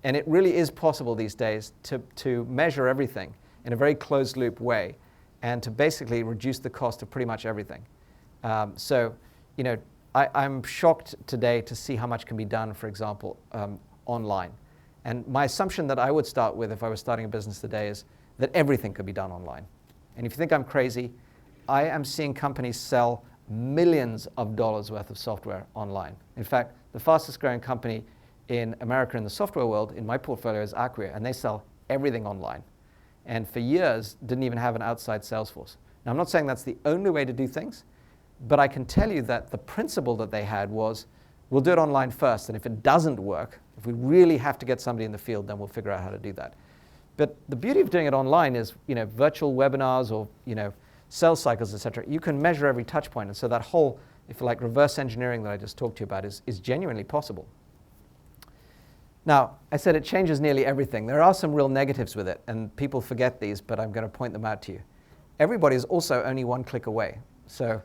And it really is possible these days to measure everything in a very closed loop way and to basically reduce the cost of pretty much everything. I'm shocked today to see how much can be done, for example, online. And my assumption that I would start with if I was starting a business today is that everything could be done online. And if you think I'm crazy, I am seeing companies sell millions of dollars worth of software online. In fact, the fastest growing company in America in the software world in my portfolio is Acquia, and they sell everything online. And for years, didn't even have an outside sales force. Now, I'm not saying that's the only way to do things, but I can tell you that the principle that they had was, we'll do it online first, and if it doesn't work, if we really have to get somebody in the field, then we'll figure out how to do that. But the beauty of doing it online is, virtual webinars or, sales cycles, et cetera, you can measure every touch point. And so that whole, if you like, reverse engineering that I just talked to you about is genuinely possible. Now, I said it changes nearly everything. There are some real negatives with it, and people forget these, but I'm going to point them out to you. Everybody is also only 1 click away. So,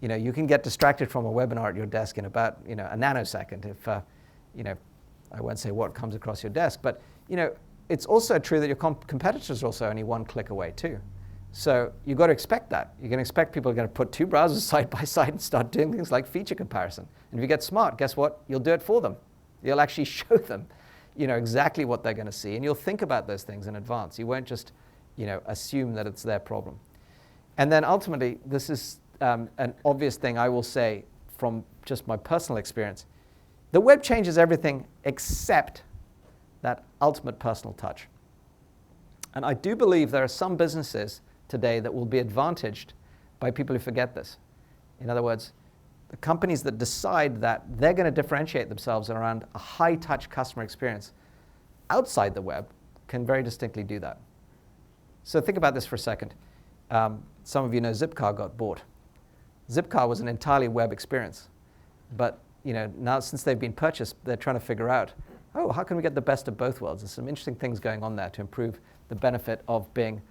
you can get distracted from a webinar at your desk in about, a nanosecond if, I won't say what comes across your desk, but, it's also true that your competitors are also only 1 click away too. So you've got to expect that. You're going to expect people are going to put 2 browsers side by side and start doing things like feature comparison. And if you get smart, guess what? You'll do it for them. You'll actually show them, exactly what they're going to see. And you'll think about those things in advance. You won't just, assume that it's their problem. And then ultimately, this is an obvious thing I will say from just my personal experience. The web changes everything except that ultimate personal touch. And I do believe there are some businesses today that will be advantaged by people who forget this. In other words, the companies that decide that they're going to differentiate themselves around a high-touch customer experience outside the web can very distinctly do that. So think about this for a second. Some of you know Zipcar got bought. Zipcar was an entirely web experience, but now since they've been purchased, they're trying to figure out, oh, how can we get the best of both worlds? There's some interesting things going on there to improve the benefit of being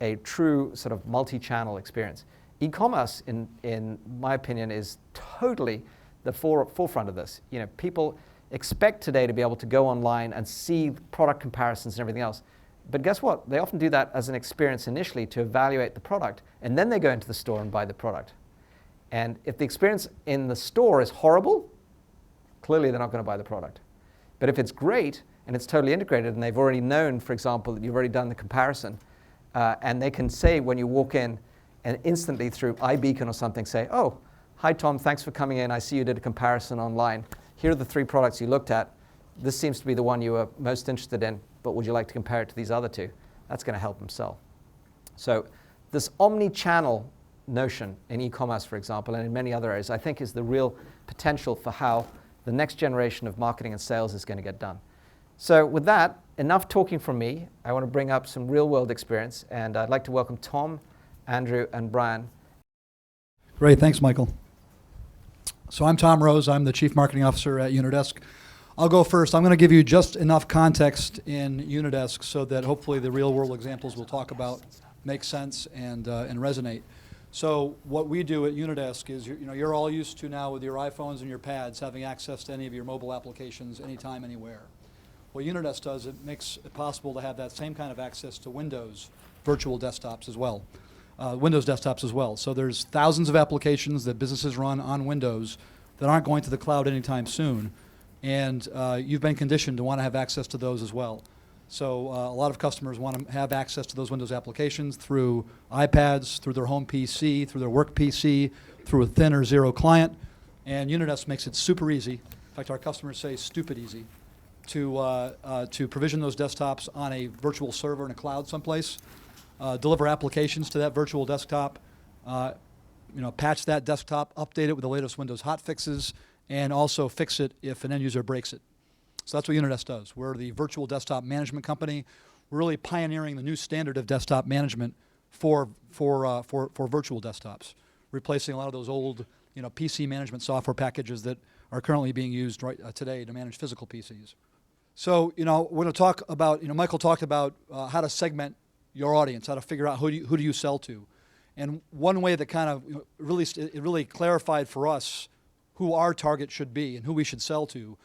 a true sort of multi-channel experience. E-commerce, in my opinion, is totally the forefront of this. People expect today to be able to go online and see product comparisons and everything else. But guess what? They often do that as an experience initially to evaluate the product, and then they go into the store and buy the product. And if the experience in the store is horrible, clearly they're not going to buy the product. But if it's great and it's totally integrated and they've already known, for example, that you've already done the comparison, and they can say when you walk in and instantly through iBeacon or something say, oh, hi Tom, thanks for coming in. I see you did a comparison online. Here are the 3 products you looked at. This seems to be the one you were most interested in, but would you like to compare it to these other 2? That's going to help them sell. So this omni-channel notion in e-commerce, for example, and in many other areas, I think is the real potential for how the next generation of marketing and sales is going to get done. So with that, enough talking from me. I want to bring up some real-world experience, and I'd like to welcome Tom, Andrew, and Brian. Great, thanks, Michael. So I'm Tom Rose. I'm the Chief Marketing Officer at Unidesk. I'll go first. I'm going to give you just enough context in Unidesk so that hopefully the real-world examples we'll talk about make sense and resonate. So what we do at Unidesk is, you're all used to now with your iPhones and your pads having access to any of your mobile applications anytime, anywhere. What Unidesk does, it makes it possible to have that same kind of access to Windows virtual desktops as well, Windows desktops as well. So there's thousands of applications that businesses run on Windows that aren't going to the cloud anytime soon, and you've been conditioned to want to have access to those as well. So a lot of customers want to have access to those Windows applications through iPads, through their home PC, through their work PC, through a thin or zero client, and Unidesk makes it super easy. In fact, our customers say stupid easy to provision those desktops on a virtual server in a cloud someplace, deliver applications to that virtual desktop, patch that desktop, update it with the latest Windows hotfixes, and also fix it if an end user breaks it. So that's what Unidesk does. We're the virtual desktop management company. We're really pioneering the new standard of desktop management for virtual desktops, replacing a lot of those old PC management software packages that are currently being used today to manage physical PCs. So we're going to talk about, Michael talked about how to segment your audience, how to figure out who do you sell to. And one way that kind of really clarified for us who our target should be and who we should sell to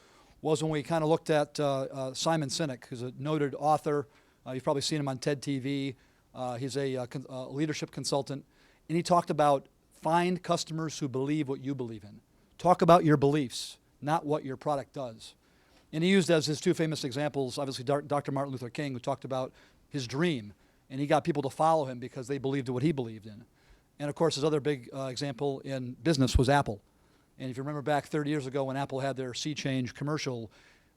was when we kind of looked at Simon Sinek, who's a noted author. You've probably seen him on TED TV. He's a leadership consultant. And he talked about find customers who believe what you believe in. Talk about your beliefs, not what your product does. And he used as his 2 famous examples, obviously Dr. Martin Luther King, who talked about his dream. And he got people to follow him because they believed in what he believed in. And of course, his other big example in business was Apple. And if you remember back 30 years ago when Apple had their Sea Change commercial,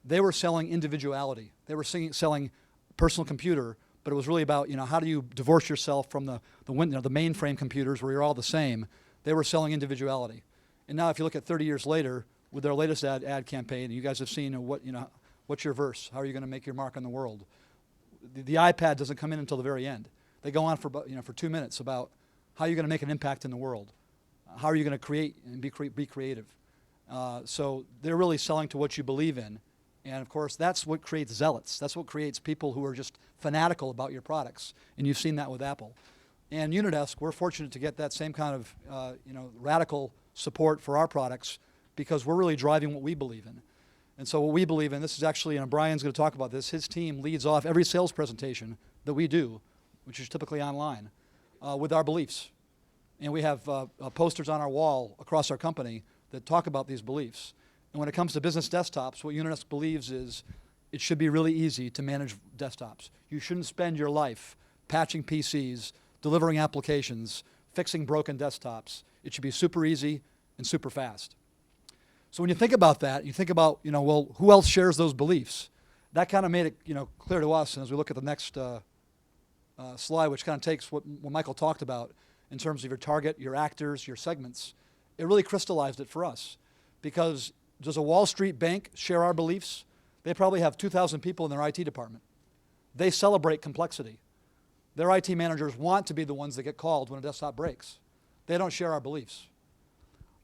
they were selling individuality. They were selling personal computer, but it was really about, how do you divorce yourself from the mainframe computers where you're all the same. They were selling individuality. And now if you look at 30 years later, with their latest ad campaign, you guys have seen what's your verse? How are you going to make your mark on the world? The iPad doesn't come in until the very end. They go on for 2 minutes about how you're going to make an impact in the world. How are you going to create and be creative? So they're really selling to what you believe in. And of course, that's what creates zealots. That's what creates people who are just fanatical about your products. And you've seen that with Apple. And Unidesk, we're fortunate to get that same kind of radical support for our products because we're really driving what we believe in. And so what we believe in, this is actually, and Brian's going to talk about this, his team leads off every sales presentation that we do, which is typically online, with our beliefs. And we have posters on our wall across our company that talk about these beliefs. And when it comes to business desktops, what Unidesk believes is it should be really easy to manage desktops. You shouldn't spend your life patching PCs, delivering applications, fixing broken desktops. It should be super easy and super fast. So when you think about that, you think about, well, who else shares those beliefs? That kind of made it, clear to us. And as we look at the next slide, which kind of takes what Michael talked about in terms of your target, your actors, your segments, it really crystallized it for us. Because does a Wall Street bank share our beliefs? They probably have 2,000 people in their IT department. They celebrate complexity. Their IT managers want to be the ones that get called when a desktop breaks. They don't share our beliefs.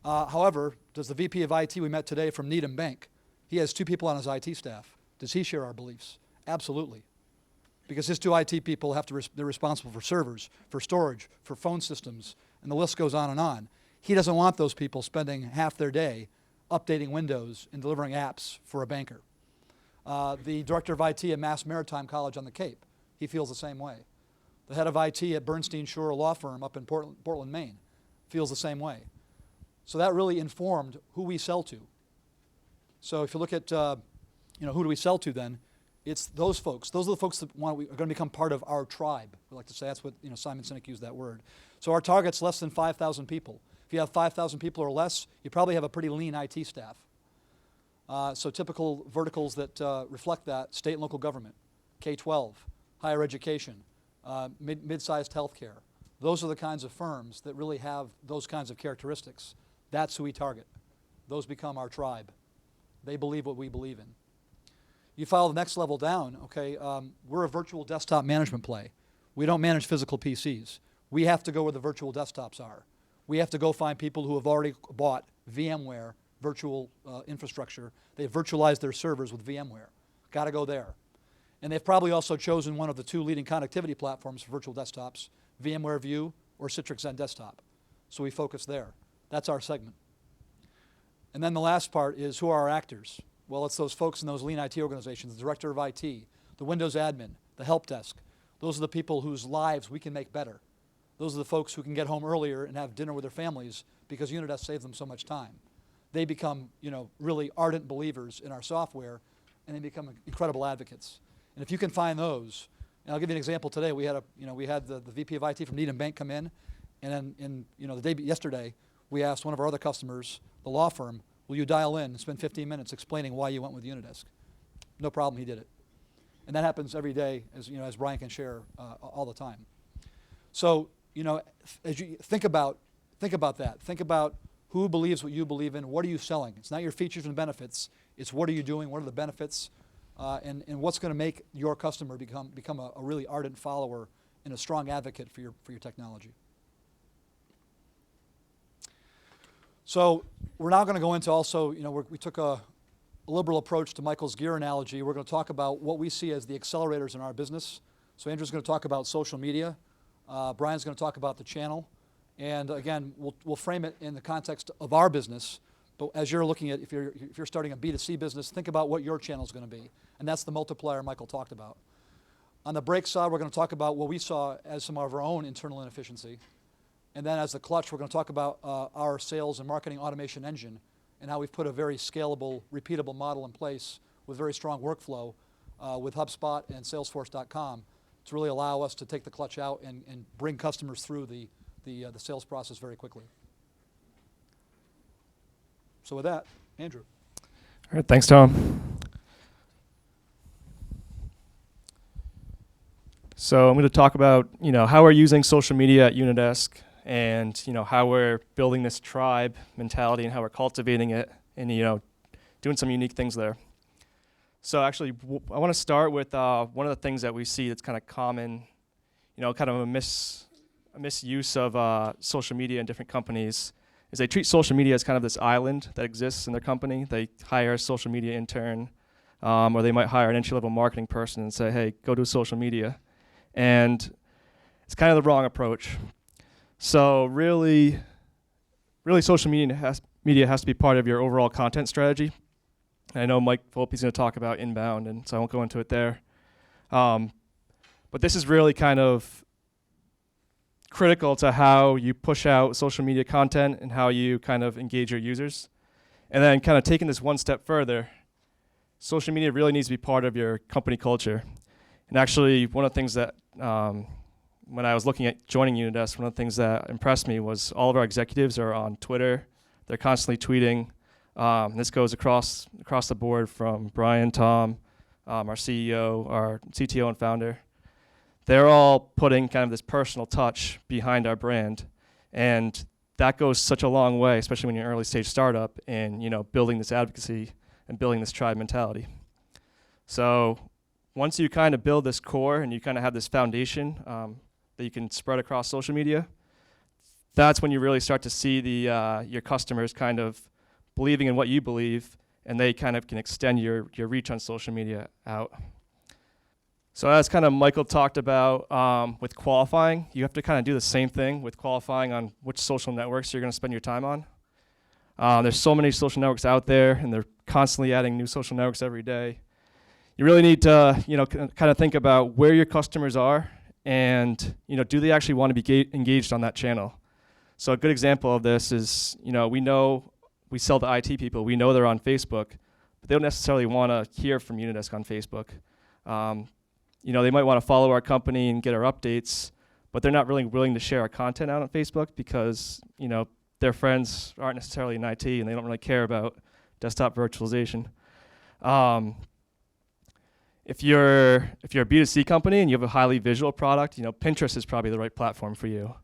However, does the VP of IT we met today from Needham Bank, he has 2 people on his IT staff. Does he share our beliefs? Absolutely. Because his 2 IT people they're responsible for servers, for storage, for phone systems, and the list goes on and on. He doesn't want those people spending half their day updating Windows and delivering apps for a banker. The director of IT at Mass Maritime College on the Cape, he feels the same way. The head of IT at Bernstein Shore law firm up in Portland, Maine, feels the same way. So that really informed who we sell to. So if you look at, who do we sell to then? It's those folks. Those are the folks that are going to become part of our tribe. We like to say that's what Simon Sinek used that word. So our target's less than 5,000 people. If you have 5,000 people or less, you probably have a pretty lean IT staff. So typical verticals that reflect that: state and local government, K-12, higher education, mid-sized healthcare. Those are the kinds of firms that really have those kinds of characteristics. That's who we target. Those become our tribe. They believe what we believe in. You follow the next level down, okay, we're a virtual desktop management play. We don't manage physical PCs. We have to go where the virtual desktops are. We have to go find people who have already bought VMware virtual infrastructure. They've virtualized their servers with VMware. Got to go there. And they've probably also chosen one of the 2 leading connectivity platforms for virtual desktops, VMware View or Citrix Zen Desktop. So we focus there. That's our segment. And then the last part is, who are our actors? Well, it's those folks in those lean IT organizations, the director of IT, the Windows admin, the help desk. Those are the people whose lives we can make better. Those are the folks who can get home earlier and have dinner with their families because Unidesk saves them so much time. They become, really ardent believers in our software, and they become incredible advocates. And if you can find those, and I'll give you an example today. We had the VP of IT from Needham Bank come in, and then yesterday, we asked one of our other customers, the law firm, will you dial in and spend 15 minutes explaining why you went with Unidesk? No problem, he did it. And that happens every day, as Brian can share all the time. So, as you think about that, think about who believes what you believe in, what are you selling? It's not your features and benefits, it's what are you doing, what are the benefits, and what's going to make your customer become a really ardent follower and a strong advocate for your technology. So we're now going to go into also, we took a liberal approach to Michael's gear analogy. We're going to talk about what we see as the accelerators in our business. So Andrew's going to talk about social media. Brian's going to talk about the channel. And again, we'll frame it in the context of our business. But as you're looking at, if you're starting a B2C business, think about what your channel is going to be. And that's the multiplier Michael talked about. On the brake side, we're going to talk about what we saw as some of our own internal inefficiency. And then as the clutch, we're going to talk about our sales and marketing automation engine and how we've put a very scalable, repeatable model in place with very strong workflow with HubSpot and Salesforce.com to really allow us to take the clutch out and bring customers through the sales process very quickly. So with that, Andrew. All right, thanks, Tom. So I'm going to talk about, how we're using social media at Unidesk, and how we're building this tribe mentality and how we're cultivating it, and doing some unique things there. So actually, I want to start with one of the things that we see that's kind of common, kind of a misuse of social media in different companies, is they treat social media as kind of this island that exists in their company. They hire a social media intern, or they might hire an entry-level marketing person and say, hey, go do social media. And it's kind of the wrong approach. So really social media has to be part of your overall content strategy. I know Mike Volpe's going to talk about inbound, and so I won't go into it there. But this is really kind of critical to how you push out social media content and how you kind of engage your users. And then kind of taking this one step further, social media really needs to be part of your company culture. And actually, one of the things that when I was looking at joining Unidesk, one of the things that impressed me was all of our executives are on Twitter. They're constantly tweeting. This goes across the board from Brian, Tom, our CEO, our CTO and founder. They're all putting kind of this personal touch behind our brand. And that goes such a long way, especially when you're an early stage startup and building this advocacy and building this tribe mentality. So once you kind of build this core and you kind of have this foundation that you can spread across social media, that's when you really start to see your customers kind of believing in what you believe, and they kind of can extend your reach on social media out. So as kind of Michael talked about with qualifying, you have to kind of do the same thing with qualifying on which social networks you're going to spend your time on. There's so many social networks out there, and they're constantly adding new social networks every day. You really need to, kind of think about where your customers are, and do they actually want to be engaged on that channel? So a good example of this is, we sell to IT people. We know they're on Facebook, but they don't necessarily want to hear from Unidesk on Facebook. They might want to follow our company and get our updates, but they're not really willing to share our content out on Facebook because, their friends aren't necessarily in IT and they don't really care about desktop virtualization. If you're a B2C company and you have a highly visual product, Pinterest is probably the right platform for you.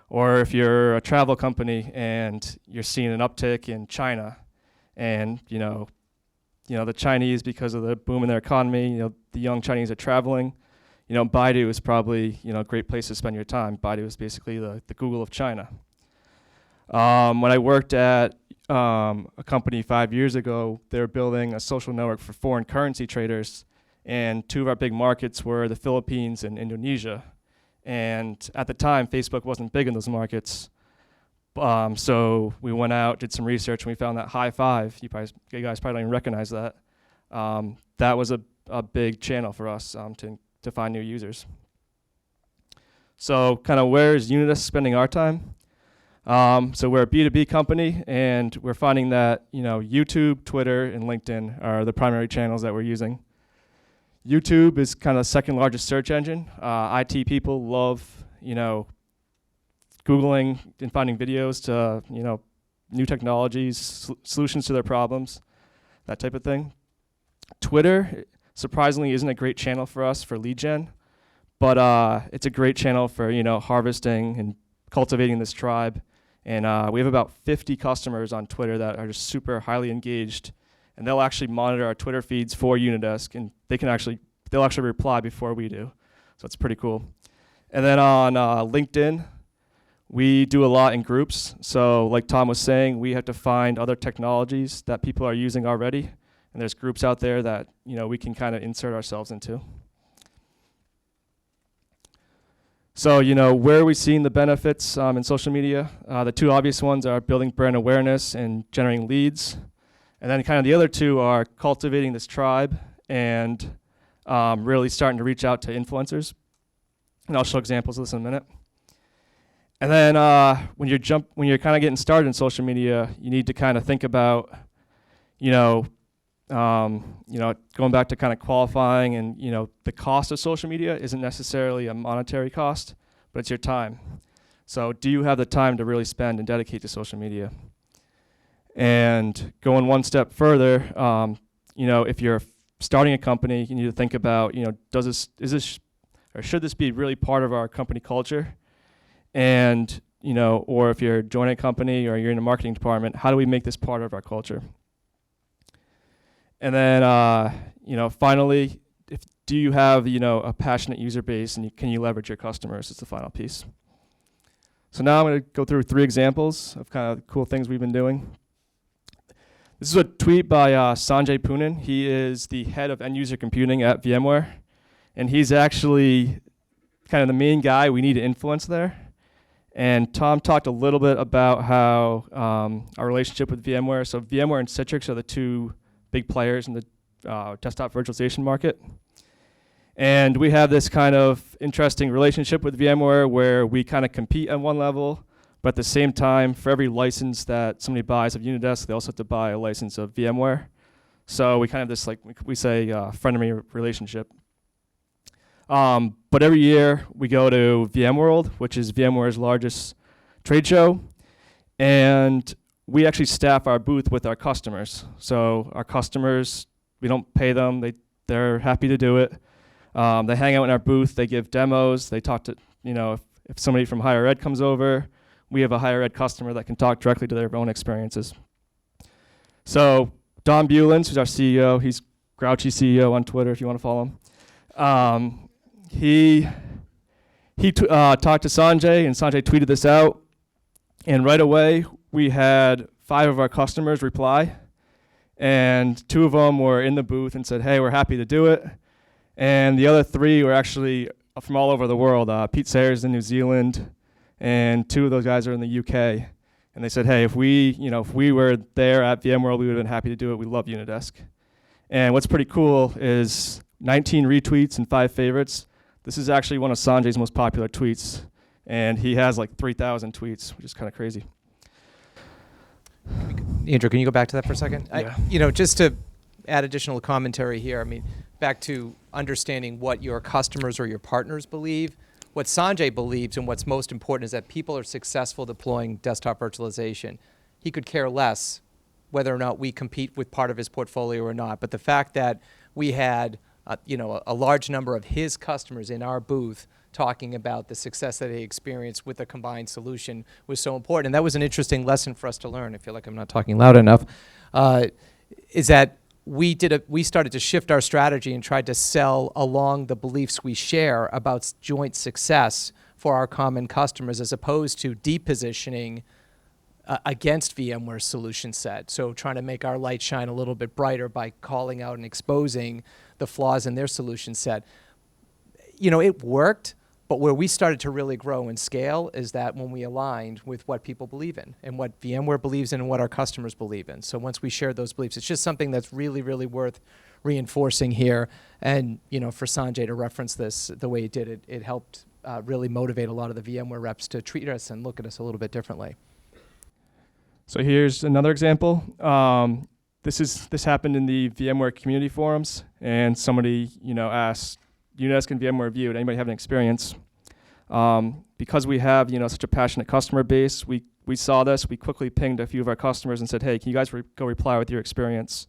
Or if you're a travel company and you're seeing an uptick in China, and the Chinese, because of the boom in their economy, the young Chinese are traveling. Baidu is probably a great place to spend your time. Baidu is basically the Google of China. When I worked at a company 5 years ago, they were building a social network for foreign currency traders, and two of our big markets were the Philippines and Indonesia. And at the time, Facebook wasn't big in those markets. So we went out, did some research, and we found that High Five, you guys probably don't even recognize that. That was a big channel for us to find new users. So kind of where is Unidesk spending our time? So we're a B2B company, and we're finding that YouTube, Twitter, and LinkedIn are the primary channels that we're using. YouTube is kind of the second largest search engine. IT people love, Googling and finding videos to, new technologies, solutions to their problems, that type of thing. Twitter, surprisingly, isn't a great channel for us for lead gen, but it's a great channel for, harvesting and cultivating this tribe. And we have about 50 customers on Twitter that are just super highly engaged, and they'll actually monitor our Twitter feeds for Unidesk, and they'll actually reply before we do. So it's pretty cool. And then on LinkedIn, we do a lot in groups. So like Tom was saying, we have to find other technologies that people are using already, and there's groups out there that we can kind of insert ourselves into. So where are we seeing the benefits in social media? The two obvious ones are building brand awareness and generating leads. And then kind of the other two are cultivating this tribe and really starting to reach out to influencers. And I'll show examples of this in a minute. And then when you're kind of getting started in social media, you need to kind of think about, going back to kind of qualifying, and the cost of social media isn't necessarily a monetary cost, but it's your time. So do you have the time to really spend and dedicate to social media? And going one step further, if you're starting a company, you need to think about, should this be really part of our company culture? And, or if you're joining a company or you're in the marketing department, how do we make this part of our culture? And then, finally, do you have, a passionate user base, and can you leverage your customers? Is the final piece. So now I'm going to go through 3 examples of kind of cool things we've been doing. This is a tweet by Sanjay Poonen. He is the head of end user computing at VMware, and he's actually kind of the main guy we need to influence there. And Tom talked a little bit about how our relationship with VMware. So VMware and Citrix are the two big players in the desktop virtualization market. And we have this kind of interesting relationship with VMware where we kind of compete on one level, but at the same time, for every license that somebody buys of Unidesk, they also have to buy a license of VMware. So we kind of have this, like we say, frenemy relationship. But every year we go to VMworld, which is VMware's largest trade show, and we actually staff our booth with our customers. So our customers, we don't pay them; they're happy to do it. They hang out in our booth, they give demos, they talk to, if somebody from higher ed comes over, we have a higher ed customer that can talk directly to their own experiences. So Don Bulens, who's our CEO, he's Grouchy CEO on Twitter if you want to follow him. He talked to Sanjay, and Sanjay tweeted this out. And right away, we had 5 of our customers reply, and 2 of them were in the booth and said, hey, we're happy to do it. And the other 3 were actually from all over the world. Pete Sayers in New Zealand, and 2 of those guys are in the UK. And they said, hey, if we were there at VMworld, we would have been happy to do it. We love Unidesk. And what's pretty cool is 19 retweets and 5 favorites. This is actually one of Sanjay's most popular tweets, and he has like 3,000 tweets, which is kind of crazy. Andrew, can you go back to that for a second? Yeah. Just to add additional commentary here, I mean, back to understanding what your customers or your partners believe. What Sanjay believes and what's most important is that people are successful deploying desktop virtualization. He could care less whether or not we compete with part of his portfolio or not. But the fact that we had a large number of his customers in our booth talking about the success that they experienced with a combined solution was so important. And that was an interesting lesson for us to learn. I feel like I'm not talking loud enough. Is that we started to shift our strategy and tried to sell along the beliefs we share about joint success for our common customers, as opposed to depositioning against VMware's solution set. So trying to make our light shine a little bit brighter by calling out and exposing the flaws in their solution set. It worked, but where we started to really grow and scale is that when we aligned with what people believe in and what VMware believes in and what our customers believe in. So once we shared those beliefs, it's just something that's really, really worth reinforcing here. And, for Sanjay to reference this the way he did, it helped really motivate a lot of the VMware reps to treat us and look at us a little bit differently. So here's another example. This happened in the VMware community forums, and somebody asked, Unidesk and VMware View, did anybody have an experience? Because we have such a passionate customer base, we saw this. We quickly pinged a few of our customers and said, hey, can you guys go reply with your experience?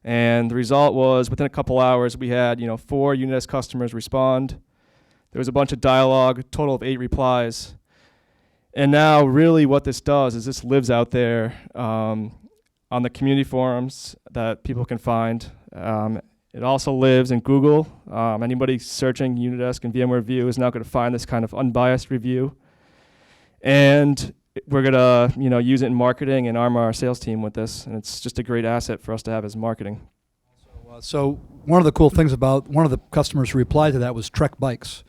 And the result was within a couple hours, we had 4 Unidesk customers respond. There was a bunch of dialogue, a total of 8 replies. And now really what this does is this lives out there on the community forums that people can find. It also lives in Google. Anybody searching Unidesk and VMware View is now going to find this kind of unbiased review. And we're going to use it in marketing and arm our sales team with this. And it's just a great asset for us to have as marketing. So one of the cool things about one of the customers who replied to that was Trek Bikes.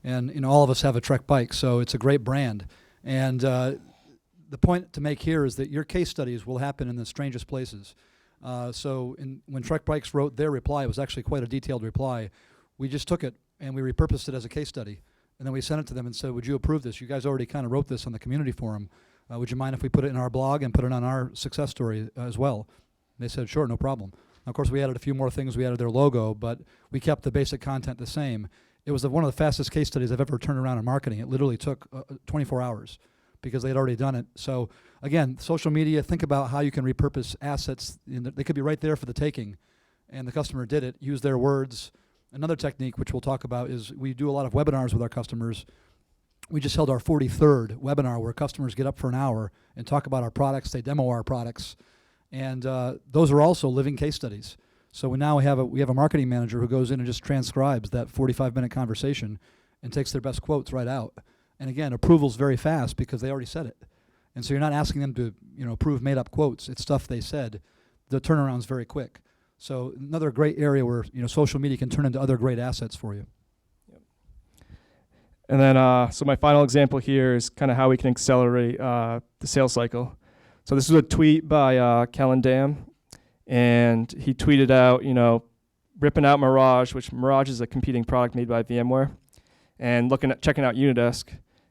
And all of us have a Trek bike, so it's a great brand. And the point to make here is that your case studies will happen in the strangest places. When Trek Bikes wrote their reply, it was actually quite a detailed reply. We just took it and we repurposed it as a case study. And then we sent it to them and said, would you approve this? You guys already kind of wrote this on the community forum. Would you mind if we put it in our blog and put it on our success story as well? And they said, sure, no problem. Now, of course, we added a few more things. We added their logo, but we kept the basic content the same. It was one of the fastest case studies I've ever turned around in marketing. It literally took 24 hours because they'd already done it. So again, social media, think about how you can repurpose assets. They could be right there for the taking, and the customer did it, use their words. Another technique, which we'll talk about, is we do a lot of webinars with our customers. We just held our 43rd webinar where customers get up for an hour and talk about our products. They demo our products, and those are also living case studies. So we have a marketing manager who goes in and just transcribes that 45-minute conversation and takes their best quotes right out. And again, approval's very fast because they already said it. And so you're not asking them to approve made-up quotes. It's stuff they said. The turnaround's very quick. So another great area where social media can turn into other great assets for you. Yep. And then so my final example here is kind of how we can accelerate the sales cycle. So this is a tweet by Kellen Dam. And he tweeted out, ripping out Mirage, which Mirage is a competing product made by VMware, and checking out Unidesk.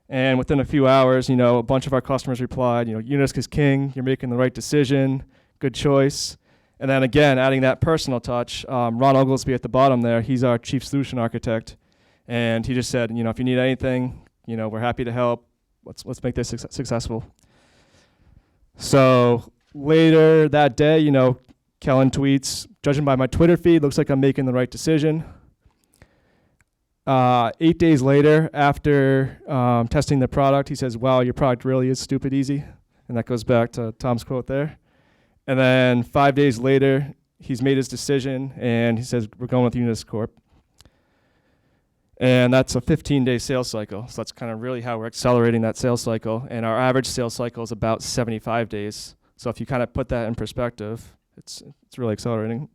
And within a few hours, a bunch of our customers replied, Unidesk is king, you're making the right decision, good choice. And then again, adding that personal touch, Ron Oglesby at the bottom there, he's our chief solution architect. And he just said, if you need anything, we're happy to help. Let's make this successful. So later that day, Kellen tweets, judging by my Twitter feed, looks like I'm making the right decision. 8 days later, after testing the product, he says, wow, your product really is stupid easy. And that goes back to Tom's quote there. And then 5 days later, he's made his decision, and he says, we're going with Unidesk Corp. And that's a 15-day sales cycle. So that's kind of really how we're accelerating that sales cycle. And our average sales cycle is about 75 days. So if you kind of put that in perspective, it's really accelerating.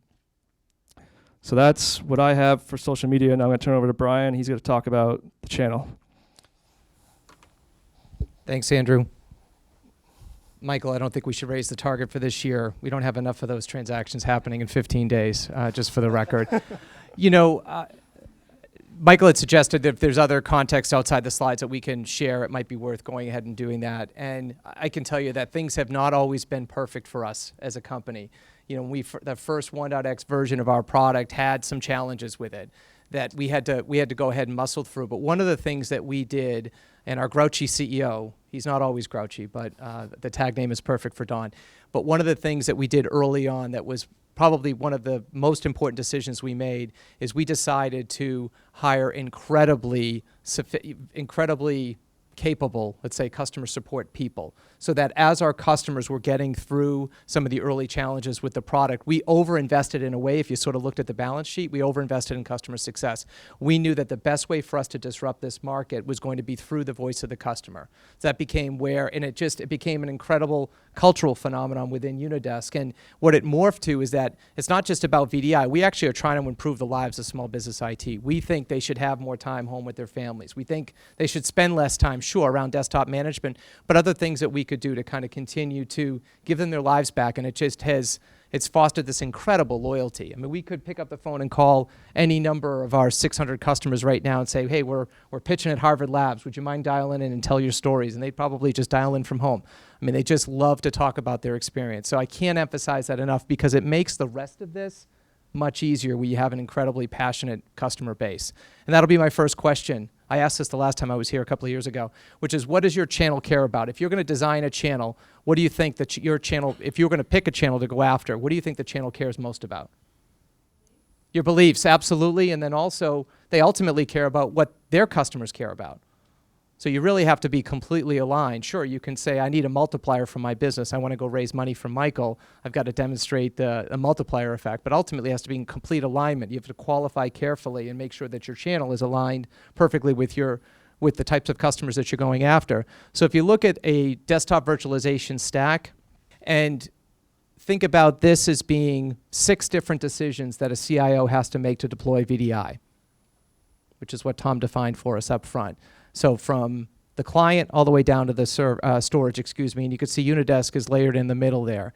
So that's what I have for social media. Now I'm going to turn over to Brian. He's going to talk about the channel. Thanks, Andrew. Michael, I don't think we should raise the target for this year. We don't have enough of those transactions happening in 15 days, just for the record. Michael had suggested that if there's other context outside the slides that we can share, it might be worth going ahead and doing that. And I can tell you that things have not always been perfect for us as a company. The first 1.x version of our product had some challenges with it that we had to go ahead and muscle through. But one of the things that we did, and our grouchy CEO, he's not always grouchy, but the tag name is perfect for Don. But one of the things that we did early on that was probably one of the most important decisions we made is we decided to hire incredibly capable, let's say, customer support people, so that as our customers were getting through some of the early challenges with the product, we overinvested in a way. If you sort of looked at the balance sheet, we overinvested in customer success. We knew that the best way for us to disrupt this market was going to be through the voice of the customer. So that became it became an incredible cultural phenomenon within Unidesk. And what it morphed to is that it's not just about VDI. We actually are trying to improve the lives of small business IT. We think they should have more time home with their families. We think they should spend less time, sure, around desktop management, but other things that we could do to kind of continue to give them their lives back. And it's fostered this incredible loyalty. I mean, we could pick up the phone and call any number of our 600 customers right now and say, hey, we're pitching at Harvard Labs. Would you mind dialing in and tell your stories? And they'd probably just dial in from home. I mean, they just love to talk about their experience. So I can't emphasize that enough because it makes the rest of this much easier when you have an incredibly passionate customer base. And that'll be my first question. I asked this the last time I was here a couple of years ago, which is, what does your channel care about? If you're going to design a channel, what do you think that your channel, if you're going to pick a channel to go after, what do you think the channel cares most about? Your beliefs, absolutely. And then also, they ultimately care about what their customers care about. So you really have to be completely aligned. Sure, you can say, I need a multiplier for my business. I want to go raise money from Michael. I've got to demonstrate a multiplier effect. But ultimately, it has to be in complete alignment. You have to qualify carefully and make sure that your channel is aligned perfectly with the types of customers that you're going after. So if you look at a desktop virtualization stack and think about this as being 6 different decisions that a CIO has to make to deploy VDI, which is what Tom defined for us up front. So from the client all the way down to the storage, and you can see Unidesk is layered in the middle there.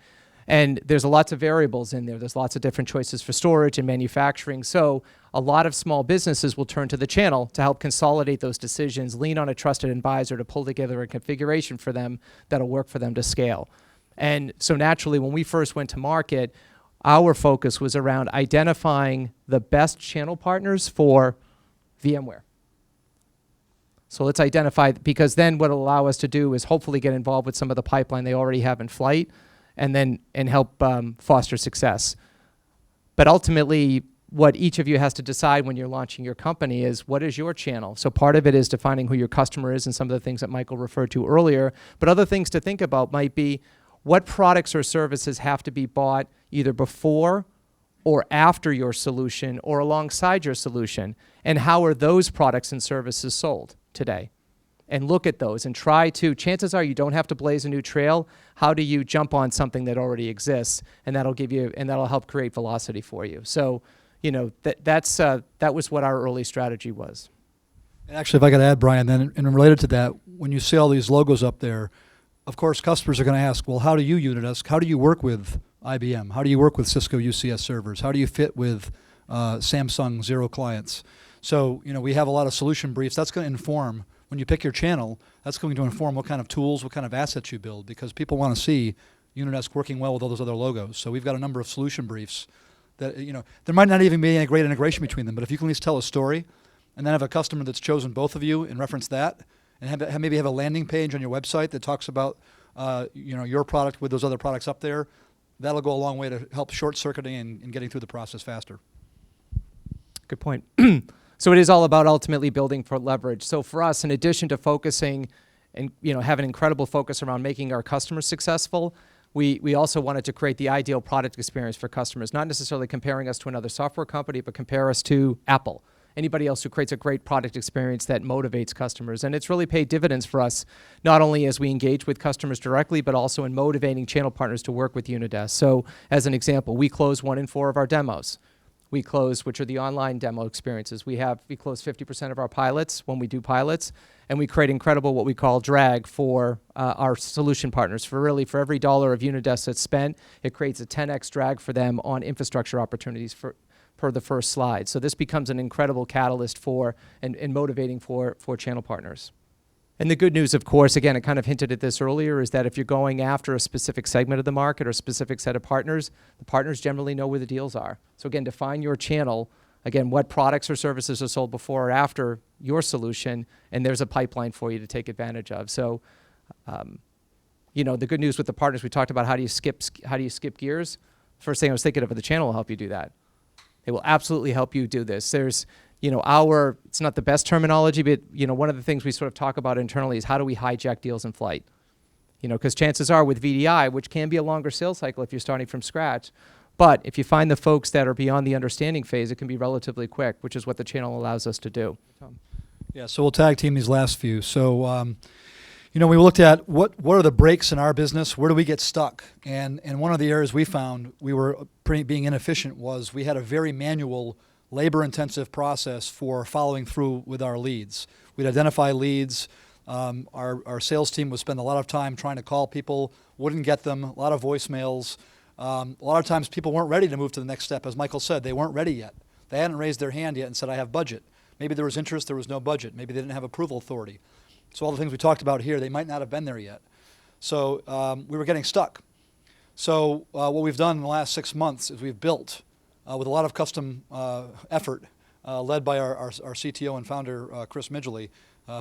And there's lots of variables in there. There's lots of different choices for storage and manufacturing. So a lot of small businesses will turn to the channel to help consolidate those decisions, lean on a trusted advisor to pull together a configuration for them that'll work for them to scale. And so naturally, when we first went to market, our focus was around identifying the best channel partners for VMware. So let's identify, because then what it'll allow us to do is hopefully get involved with some of the pipeline they already have in flight and help foster success. But ultimately, what each of you has to decide when you're launching your company is, what is your channel? So part of it is defining who your customer is and some of the things that Michael referred to earlier. But other things to think about might be, what products or services have to be bought either before or after your solution or alongside your solution? And how are those products and services sold today? And look at those and try to, chances are you don't have to blaze a new trail. How do you jump on something that already exists? And that'll help create velocity for you. So, that was what our early strategy was. And actually, if I could add, Brian, then, and related to that, when you see all these logos up there, of course, customers are going to ask, well, how do you, Unidesk, how do you work with IBM? How do you work with Cisco UCS servers? How do you fit with Samsung Zero clients? So, we have a lot of solution briefs. That's going to inform, when you pick your channel, that's going to inform what kind of tools, what kind of assets you build, because people want to see Unidesk working well with all those other logos. So we've got a number of solution briefs that, there might not even be any great integration between them, but if you can at least tell a story and then have a customer that's chosen both of you and reference that, and maybe have a landing page on your website that talks about, your product with those other products up there, that'll go a long way to help short-circuiting and getting through the process faster. Good point. So it is all about ultimately building for leverage. So for us, in addition to focusing and have an incredible focus around making our customers successful, we also wanted to create the ideal product experience for customers, not necessarily comparing us to another software company, but compare us to Apple anybody else who creates a great product experience that motivates customers. And it's really paid dividends for us, not only as we engage with customers directly, but also in motivating channel partners to work with Unidesk. So as an example, we close 1 in 4 of our demos. We close, which are the online demo experiences. We close 50% of our pilots when we do pilots, and we create incredible what we call drag for our solution partners. For every $1 of Unidesk that's spent, it creates a 10x drag for them on infrastructure opportunities per the first slide. So this becomes an incredible catalyst for and motivating for channel partners. And the good news, of course, again, I kind of hinted at this earlier, is that if you're going after a specific segment of the market or a specific set of partners, the partners generally know where the deals are. So again, define your channel, again, what products or services are sold before or after your solution, and there's a pipeline for you to take advantage of. So, the good news with the partners, we talked about how do you skip gears. First thing I was thinking of, the channel will help you do that. It will absolutely help you do this. There's it's not the best terminology, but, one of the things we sort of talk about internally is how do we hijack deals in flight? Because chances are with VDI, which can be a longer sales cycle if you're starting from scratch, but if you find the folks that are beyond the understanding phase, it can be relatively quick, which is what the channel allows us to do. Yeah, so we'll tag team these last few. So, we looked at what are the breaks in our business, where do we get stuck? And one of the areas we found we were being inefficient was we had a very manual, labor-intensive process for following through with our leads. We'd identify leads. Our sales team would spend a lot of time trying to call people, wouldn't get them, a lot of voicemails. A lot of times people weren't ready to move to the next step. As Michael said, they weren't ready yet. They hadn't raised their hand yet and said, I have budget. Maybe there was interest, there was no budget. Maybe they didn't have approval authority. So all the things we talked about here, they might not have been there yet. So we were getting stuck. So what we've done in the last 6 months is we've built, with a lot of custom effort, led by our CTO and founder, Chris Midgley,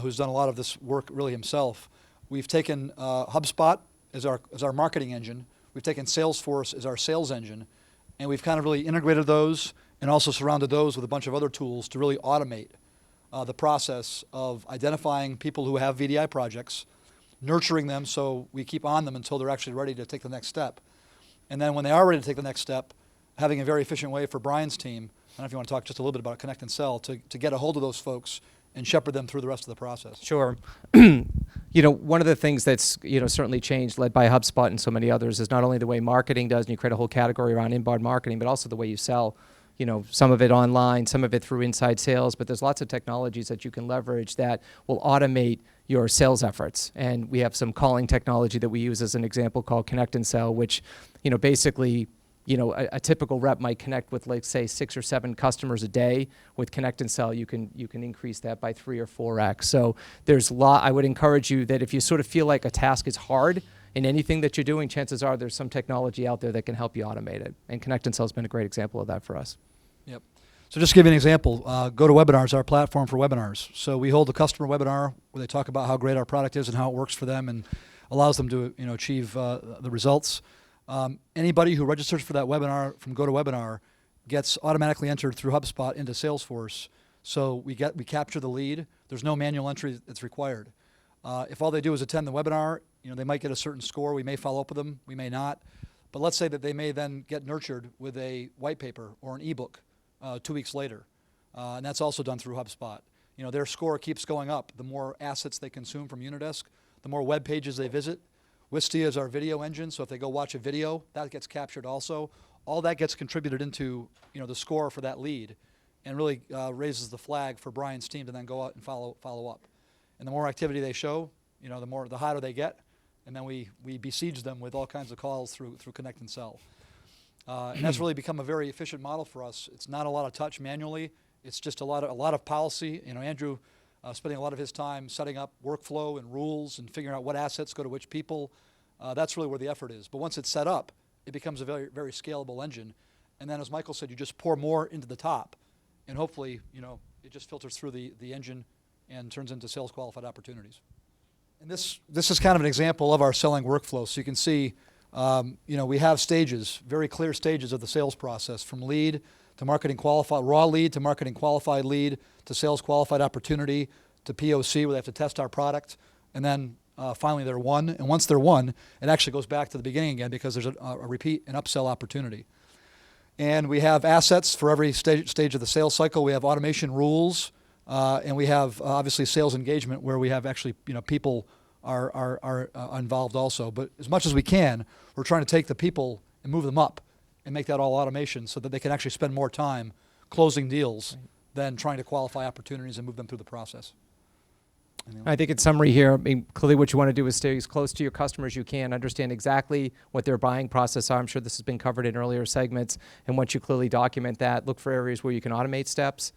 who's done a lot of this work really himself. We've taken HubSpot as our marketing engine. We've taken Salesforce as our sales engine. And we've kind of really integrated those and also surrounded those with a bunch of other tools to really automate the process of identifying people who have VDI projects, nurturing them so we keep on them until they're actually ready to take the next step. And then when they are ready to take the next step, having a very efficient way for Brian's team, I don't know if you want to talk just a little bit about Connect and Sell, to get a hold of those folks and shepherd them through the rest of the process. Sure. One of the things that's, certainly changed, led by HubSpot and so many others, is not only the way marketing does, and you create a whole category around inbound marketing, but also the way you sell. Some of it online, some of it through inside sales, but there's lots of technologies that you can leverage that will automate your sales efforts. And we have some calling technology that we use as an example called Connect and Sell, which, basically, a typical rep might connect with, like, say, 6 or 7 customers a day. With Connect and Sell, you can increase that by 3 or 4x. So I would encourage you that if you sort of feel like a task is hard in anything that you're doing, chances are there's some technology out there that can help you automate it. And Connect and Sell has been a great example of that for us. Yep. So just to give you an example, GoToWebinar is our platform for webinars. So we hold a customer webinar where they talk about how great our product is and how it works for them and allows them to achieve the results. Anybody who registers for that webinar from GoToWebinar gets automatically entered through HubSpot into Salesforce. So we capture the lead. There's no manual entry that's required. If all they do is attend the webinar, they might get a certain score. We may follow up with them. We may not. But let's say that they may then get nurtured with a white paper or an ebook 2 weeks later. And that's also done through HubSpot. Their score keeps going up. The more assets they consume from Unidesk, the more web pages they visit. Wistia is our video engine, so if they go watch a video, that gets captured also. All that gets contributed into the score for that lead, and really raises the flag for Brian's team to then go out and follow up. And the more activity they show, the hotter they get, and then we besiege them with all kinds of calls through Connect and Sell. And that's really become a very efficient model for us. It's not a lot of touch manually. It's just a lot of policy. Andrew spending a lot of his time setting up workflow and rules and figuring out what assets go to which people. That's really where the effort is. But once it's set up, it becomes a very, very scalable engine. And then, as Michael said, you just pour more into the top, and hopefully, it just filters through the engine and turns into sales qualified opportunities. And this is kind of an example of our selling workflow. So you can see, we have stages, very clear stages of the sales process, from lead to marketing qualified, raw lead to marketing qualified lead to sales qualified opportunity to POC where they have to test our product, and then finally they're won. And once they're won, it actually goes back to the beginning again because there's a repeat and upsell opportunity. And we have assets for every stage of the sales cycle. We have automation rules, and we have obviously sales engagement where we have actually people are involved also. But as much as we can, we're trying to take the people and move them up and make that all automation so that they can actually spend more time closing deals than trying to qualify opportunities and move them through the process. I think in summary here, I mean, clearly what you want to do is stay as close to your customers as you can, understand exactly what their buying process are. I'm sure this has been covered in earlier segments. And once you clearly document that, look for areas where you can automate steps,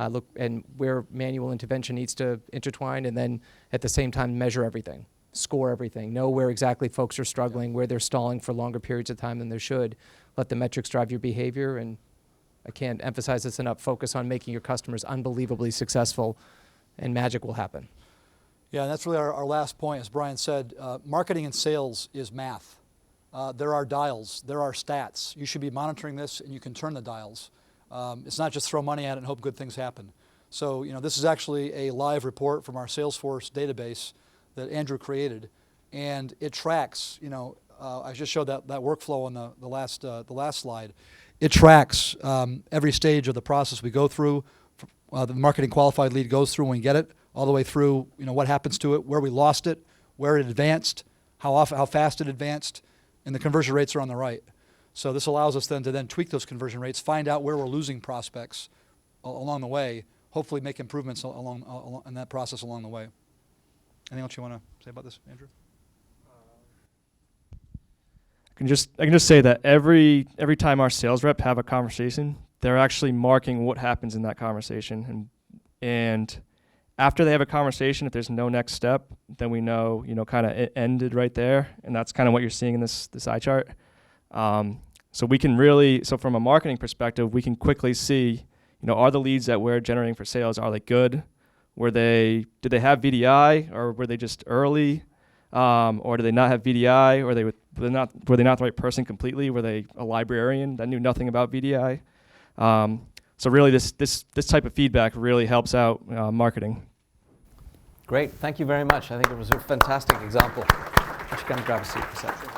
look and where manual intervention needs to intertwine, and then at the same time measure everything, score everything, know where exactly folks are struggling, where they're stalling for longer periods of time than they should. Let the metrics drive your behavior, and I can't emphasize this enough, focus on making your customers unbelievably successful, and magic will happen. Yeah, and that's really our last point. As Brian said, marketing and sales is math. There are dials, there are stats. You should be monitoring this, and you can turn the dials. It's not just throw money at it and hope good things happen. So, this is actually a live report from our Salesforce database that Andrew created, and it tracks. I just showed that workflow on the last slide. It tracks every stage of the process we go through. The marketing qualified lead goes through when we get it, all the way through, what happens to it, where we lost it, where it advanced, how fast it advanced, and the conversion rates are on the right. So this allows us then to tweak those conversion rates, find out where we're losing prospects along the way, hopefully make improvements along in that process along the way. Anything else you want to say about this, Andrew? I can just say that every time our sales rep have a conversation, they're actually marking what happens in that conversation, and after they have a conversation, if there's no next step, then we know, kind of it ended right there, and that's kind of what you're seeing in this eye chart. So we can so from a marketing perspective, we can quickly see, are the leads that we're generating for sales, are they good? Did they have VDI, or were they just early? Or do they not have VDI, or were they not the right person completely? Were they a librarian that knew nothing about VDI? So really, this type of feedback really helps out marketing. Great, thank you very much. I think it was a fantastic example. Just going to grab a seat for a second.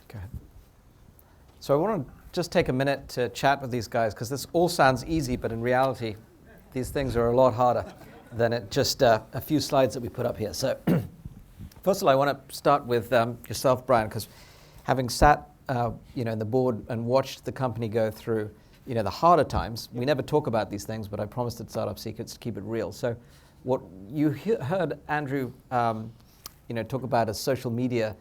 Go ahead. So I want to just take a minute to chat with these guys, because this all sounds easy, but in reality, these things are a lot harder than just a few slides that we put up here. So first of all, I want to start with yourself, Brian, because having sat in the board and watched the company go through the harder times, we never talk about these things, but I promised at Startup Secrets to keep it real. So what you heard Andrew talk about as social media,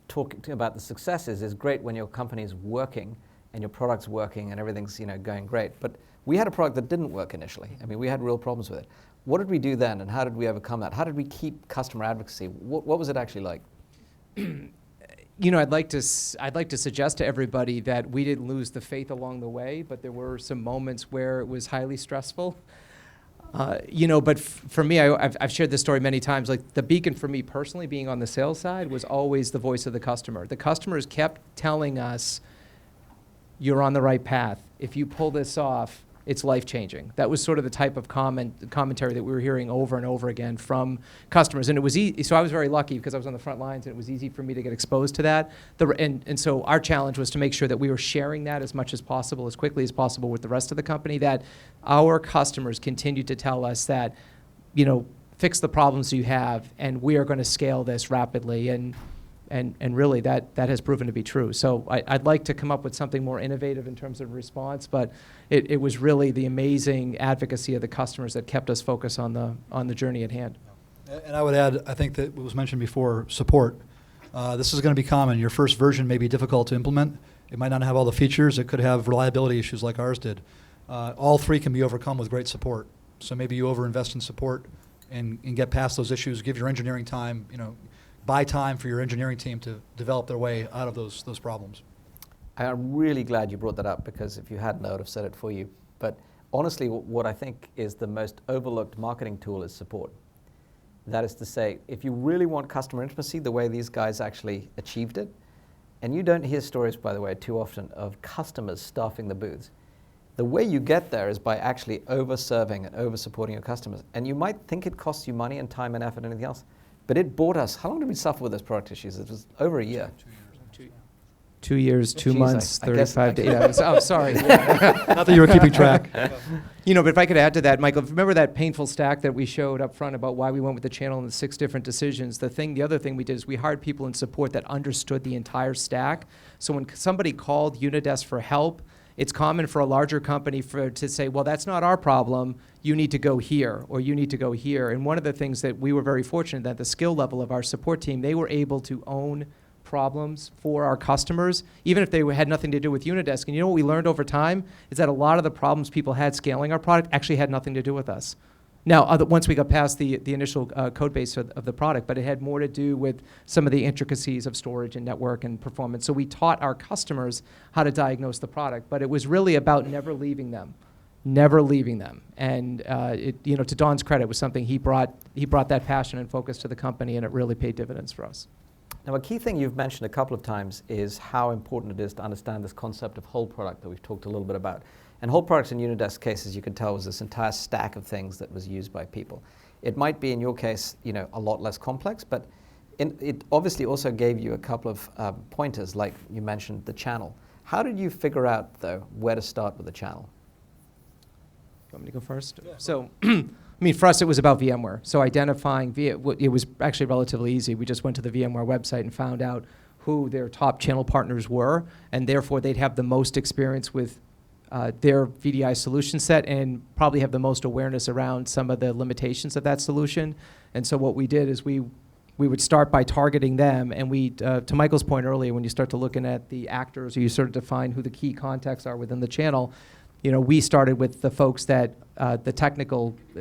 talking about the successes is great when your company's working and your product's working and everything's going great. But we had a product that didn't work initially. I mean, we had real problems with it. What did we do then, and how did we overcome that? How did we keep customer advocacy? What was it actually like? I'd like to suggest to everybody that we didn't lose the faith along the way, but there were some moments where it was highly stressful. But for me, I've shared this story many times. Like, the beacon for me personally, being on the sales side, was always the voice of the customer. The customers kept telling us, "You're on the right path. If you pull this off, it's life-changing." That was sort of the type of commentary that we were hearing over and over again from customers. And it was easy. So I was very lucky because I was on the front lines, and it was easy for me to get exposed to that. And so our challenge was to make sure that we were sharing that as much as possible, as quickly as possible with the rest of the company, that our customers continued to tell us that, fix the problems you have, and we are going to scale this rapidly. And really, that has proven to be true. So I'd like to come up with something more innovative in terms of response, but it was really the amazing advocacy of the customers that kept us focused on the journey at hand. And I would add, I think that what was mentioned before, support. This is going to be common. Your first version may be difficult to implement. It might not have all the features. It could have reliability issues like ours did. All three can be overcome with great support. So maybe you overinvest in support and get past those issues. Give your engineering time, buy time for your engineering team to develop their way out of those problems. I'm really glad you brought that up, because if you hadn't, I would have said it for you. But honestly, what I think is the most overlooked marketing tool is support. That is to say, if you really want customer intimacy the way these guys actually achieved it, and you don't hear stories, by the way, too often of customers staffing the booths. The way you get there is by actually over-serving and over-supporting your customers. And you might think it costs you money and time and effort and anything else, but it bought us, how long did we suffer with those product issues? It was over a year. 2 years, 2 Geez, months, I guess- 35 days. Yeah, oh, sorry. Not that you were keeping track. You know, but if I could add to that, Michael, remember that painful stack that we showed up front about why we went with the channel and the 6 different decisions? The other thing we did is we hired people in support that understood the entire stack. So when somebody called Unidesk for help, it's common for a larger company to say, well, that's not our problem. You need to go here, or you need to go here. And one of the things that we were very fortunate that the skill level of our support team, they were able to own problems for our customers, even if they had nothing to do with Unidesk. And you know what we learned over time is that a lot of the problems people had scaling our product actually had nothing to do with us. Now, once we got past the initial code base of the product, but it had more to do with some of the intricacies of storage and network and performance. So we taught our customers how to diagnose the product, but it was really about never leaving them. And to Don's credit, was something he brought that passion and focus to the company, and it really paid dividends for us. Now, a key thing you've mentioned a couple of times is how important it is to understand this concept of whole product that we've talked a little bit about. And whole products in Unidesk case, as you can tell, was this entire stack of things that was used by people. It might be, in your case, a lot less complex, but it obviously also gave you a couple of pointers, like you mentioned the channel. How did you figure out, though, where to start with the channel? You want me to go first? Yeah. So, for us, it was about VMware. So identifying, it was actually relatively easy. We just went to the VMware website and found out who their top channel partners were, and therefore they'd have the most experience with their VDI solution set and probably have the most awareness around some of the limitations of that solution. And so what we did is we would start by targeting them, and to Michael's point earlier, when you start to looking at the actors, or you sort of define who the key contacts are within the channel, we started with the folks that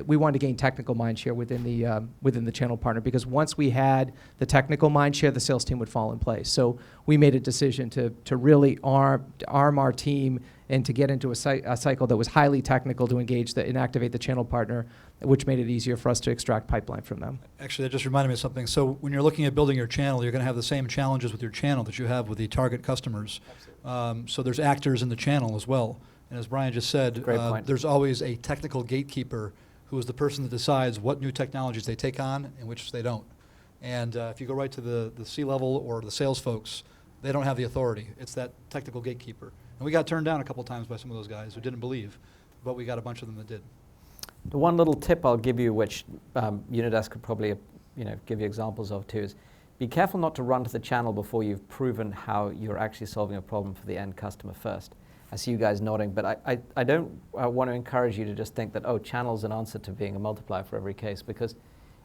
we wanted to gain technical mind share within the channel partner, because once we had the technical mind share, the sales team would fall in place. So we made a decision to really arm our team and to get into a cycle that was highly technical to engage and activate the channel partner, which made it easier for us to extract pipeline from them. Actually, that just reminded me of something. So when you're looking at building your channel, you're going to have the same challenges with your channel that you have with the target customers. So there's actors in the channel as well. And as Brian just said, there's always a technical gatekeeper who is the person that decides what new technologies they take on and which they don't. And if you go right to the C-level or the sales folks, they don't have the authority. It's that technical gatekeeper. And we got turned down a couple times by some of those guys who didn't believe, but we got a bunch of them that did. The one little tip I'll give you, which Unidesk could probably give you examples of too, is be careful not to run to the channel before you've proven how you're actually solving a problem for the end customer first. I see you guys nodding, but I don't want to encourage you to just think that, oh, channel's an answer to being a multiplier for every case, because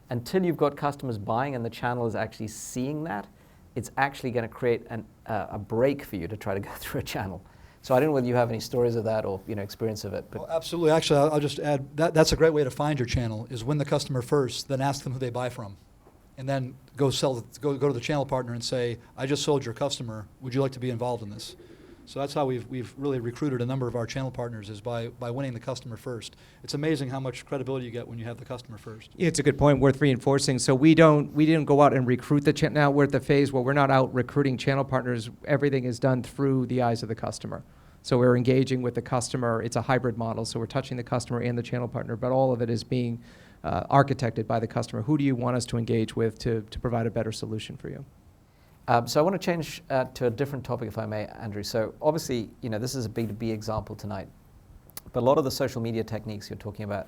until you've got customers buying and the channel is actually seeing that, it's actually going to create a break for you to try to go through a channel. So I don't know whether you have any stories of that or experience of it. But well, absolutely. Actually, I'll just add that's a great way to find your channel, is win the customer first, then ask them who they buy from, and then go to the channel partner and say, I just sold your customer. Would you like to be involved in this? So that's how we've really recruited a number of our channel partners, is by winning the customer first. It's amazing how much credibility you get when you have the customer first. Yeah, it's a good point worth reinforcing. So we didn't go out and recruit the channel. Now we're at the phase where we're not out recruiting channel partners. Everything is done through the eyes of the customer. So we're engaging with the customer. It's a hybrid model. So we're touching the customer and the channel partner, but all of it is being architected by the customer. Who do you want us to engage with to provide a better solution for you? So I want to change to a different topic, if I may, Andrew. So obviously, this is a B2B example tonight, but a lot of the social media techniques you're talking about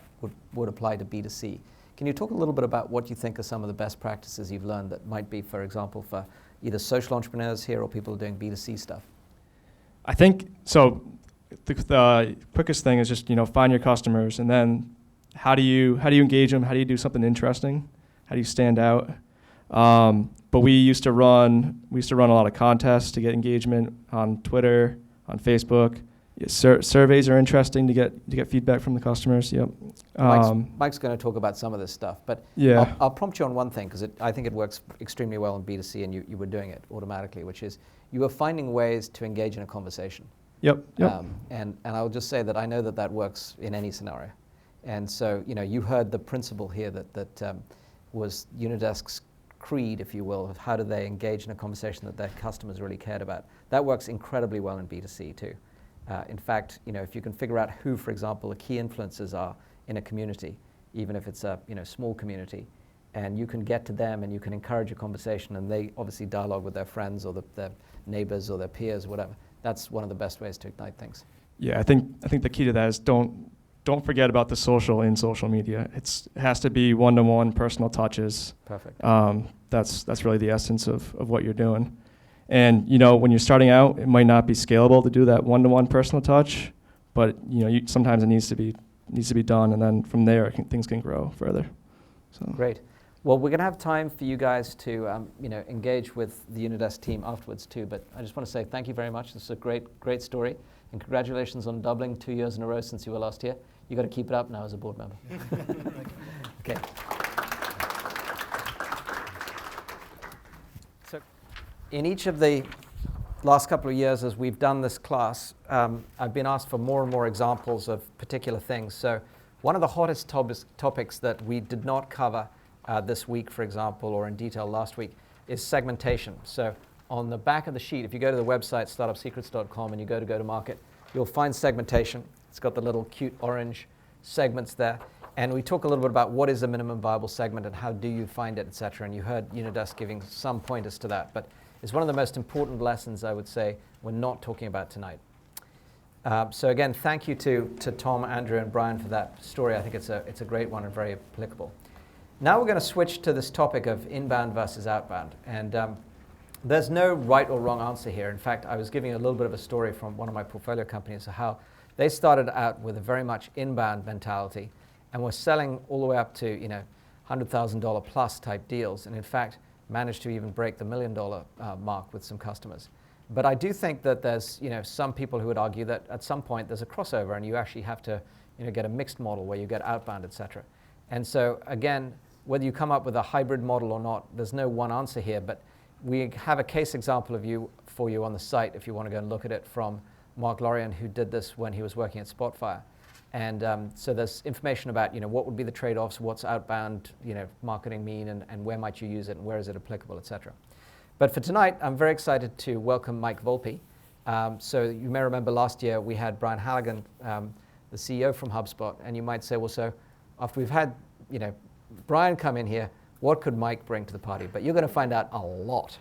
would apply to B2C. Can you talk a little bit about what you think are some of the best practices you've learned that might be, for example, for either social entrepreneurs here or people doing B2C stuff? I think, so the quickest thing is just, find your customers, and then how do you engage them? How do you do something interesting? How do you stand out? But we used to run a lot of contests to get engagement on Twitter, on Facebook. Surveys are interesting to get feedback from the customers. Yep. Mike's going to talk about some of this stuff, but yeah. I'll prompt you on one thing, because I think it works extremely well in B2C, and you were doing it automatically, which is you were finding ways to engage in a conversation. Yep. And I'll just say that I know that works in any scenario. And so you heard the principle here that was Unidesk's creed, if you will, of how do they engage in a conversation that their customers really cared about. That works incredibly well in B2C too. In fact, if you can figure out who, for example, the key influencers are in a community, even if it's a small community, and you can get to them and you can encourage a conversation, and they obviously dialogue with their friends or their neighbors or their peers, whatever. That's one of the best ways to ignite things. Yeah, I think the key to that is don't forget about the social in social media. It has to be one-to-one personal touches. Perfect. That's really the essence of what you're doing. And when you're starting out, it might not be scalable to do that one-to-one personal touch, but sometimes it needs to be done, and then from there things can grow further. So. Great. Well, we're going to have time for you guys to engage with the Unidesk team afterwards too. But I just want to say thank you very much. This is a great story, and congratulations on doubling 2 years in a row since you were last here. You got to keep it up now as a board member. Okay. So, in each of the last couple of years, as we've done this class, I've been asked for more and more examples of particular things. So, one of the hottest topics that we did not cover this week, for example, or in detail last week, is segmentation. So on the back of the sheet, if you go to the website, startupsecrets.com, and you go to go-to-market, you'll find segmentation. It's got the little cute orange segments there. And we talk a little bit about what is a minimum viable segment and how do you find it, et cetera. And you heard Unidesk giving some pointers to that. But it's one of the most important lessons, I would say, we're not talking about tonight. So again, thank you to Tom, Andrew, and Brian for that story. I think it's a great one and very applicable. Now we're going to switch to this topic of inbound versus outbound. And there's no right or wrong answer here. In fact, I was giving a little bit of a story from one of my portfolio companies of how they started out with a very much inbound mentality and were selling all the way up to $100,000 plus type deals, and in fact managed to even break the $1 million mark with some customers. But I do think that there's some people who would argue that at some point there's a crossover and you actually have to get a mixed model where you get outbound, et cetera. And so again, whether you come up with a hybrid model or not, there's no one answer here, but we have a case example for you on the site if you want to go and look at it, from Mark Lorien, who did this when he was working at Spotfire. And so there's information about what would be the trade-offs, what's outbound marketing mean, and where might you use it, and where is it applicable, et cetera. But for tonight, I'm very excited to welcome Mike Volpe. So you may remember last year we had Brian Halligan, the CEO from HubSpot, and you might say, well, so after we've had Brian come in here, what could Mike bring to the party? But you're going to find out a lot.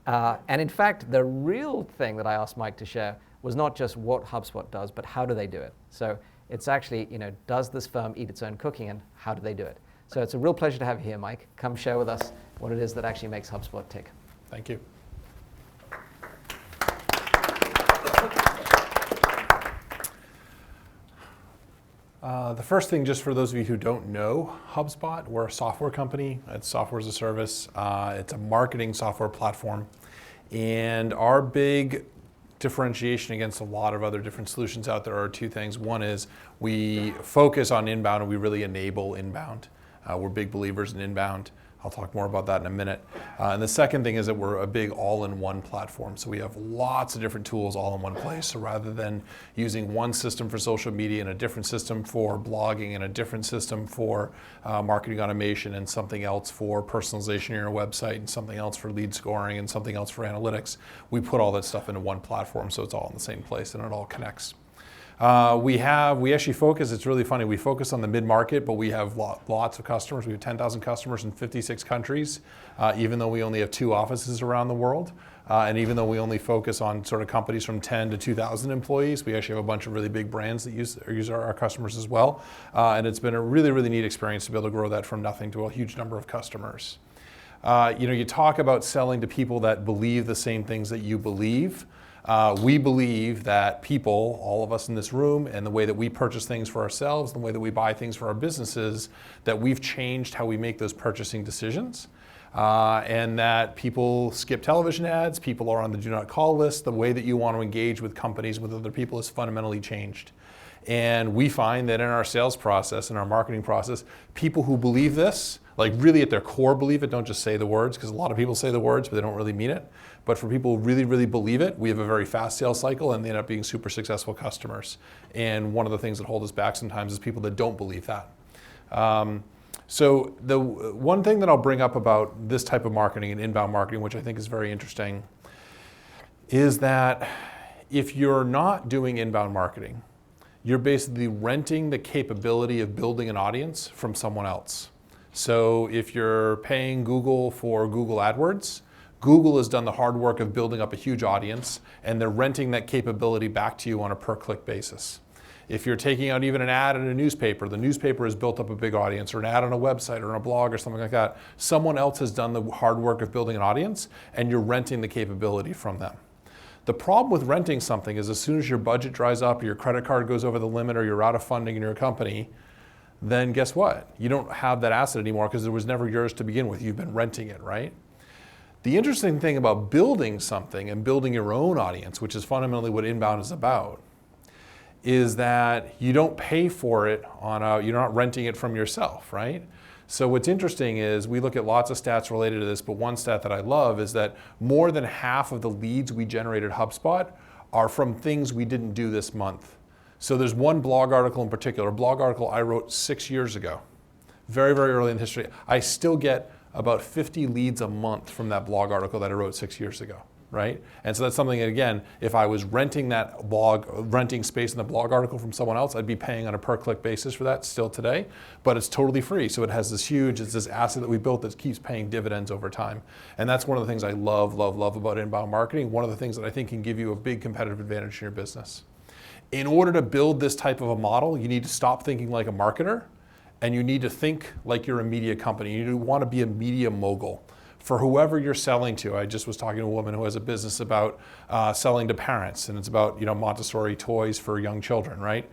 And in fact, the real thing that I asked Mike to share was not just what HubSpot does, but how do they do it? So it's actually, does this firm eat its own cooking, and how do they do it? So it's a real pleasure to have you here, Mike. Come share with us what it is that actually makes HubSpot tick. Thank you. The first thing, just for those of you who don't know HubSpot, we're a software company. It's software as a service. It's a marketing software platform. And our big differentiation against a lot of other different solutions out there are two things. One is we focus on inbound and we really enable inbound. We're big believers in inbound. I'll talk more about that in a minute. And the second thing is that we're a big all-in-one platform. So we have lots of different tools all in one place. So rather than using one system for social media and a different system for blogging and a different system for marketing automation and something else for personalization in your website and something else for lead scoring and something else for analytics, we put all that stuff into one platform so it's all in the same place and it all connects. We actually focus, it's really funny, we focus on the mid-market, but we have lots of customers. We have 10,000 customers in 56 countries, even though we only have 2 offices around the world. And even though we only focus on sort of companies from 10 to 2,000 employees, we actually have a bunch of really big brands that use our customers as well. And it's been a really, really neat experience to be able to grow that from nothing to a huge number of customers. You talk about selling to people that believe the same things that you believe. We believe that people, all of us in this room, and the way that we purchase things for ourselves, the way that we buy things for our businesses, that we've changed how we make those purchasing decisions. And that people skip television ads, people are on the do not call list, the way that you want to engage with companies, with other people has fundamentally changed. And we find that in our sales process, in our marketing process, people who believe this, like really at their core believe it, don't just say the words, because a lot of people say the words, but they don't really mean it. But for people who really, really believe it, we have a very fast sales cycle and they end up being super successful customers. And one of the things that hold us back sometimes is people that don't believe that. So the one thing that I'll bring up about this type of marketing and inbound marketing, which I think is very interesting, is that if you're not doing inbound marketing, you're basically renting the capability of building an audience from someone else. So if you're paying Google for Google AdWords, Google has done the hard work of building up a huge audience, and they're renting that capability back to you on a per-click basis. If you're taking out even an ad in a newspaper, the newspaper has built up a big audience, or an ad on a website or on a blog or something like that. Someone else has done the hard work of building an audience, and you're renting the capability from them. The problem with renting something is as soon as your budget dries up, or your credit card goes over the limit, or you're out of funding in your company, then guess what? You don't have that asset anymore because it was never yours to begin with. You've been renting it, right? The interesting thing about building something and building your own audience, which is fundamentally what inbound is about, is that you don't pay for it you're not renting it from yourself, right? So what's interesting is we look at lots of stats related to this, but one stat that I love is that more than half of the leads we generate at HubSpot are from things we didn't do this month. So there's one blog article in particular, a blog article I wrote 6 years ago, very, very early in history. I still get about 50 leads a month from that blog article that I wrote 6 years ago, right? And so that's something that, again, if I was renting space in the blog article from someone else, I'd be paying on a per-click basis for that still today, but it's totally free. So it has it's this asset that we built that keeps paying dividends over time. And that's one of the things I love, love, love about inbound marketing. One of the things that I think can give you a big competitive advantage in your business. In order to build this type of a model, you need to stop thinking like a marketer, and you need to think like you're a media company. You want to be a media mogul for whoever you're selling to. I just was talking to a woman who has a business about selling to parents, and it's about Montessori toys for young children, right?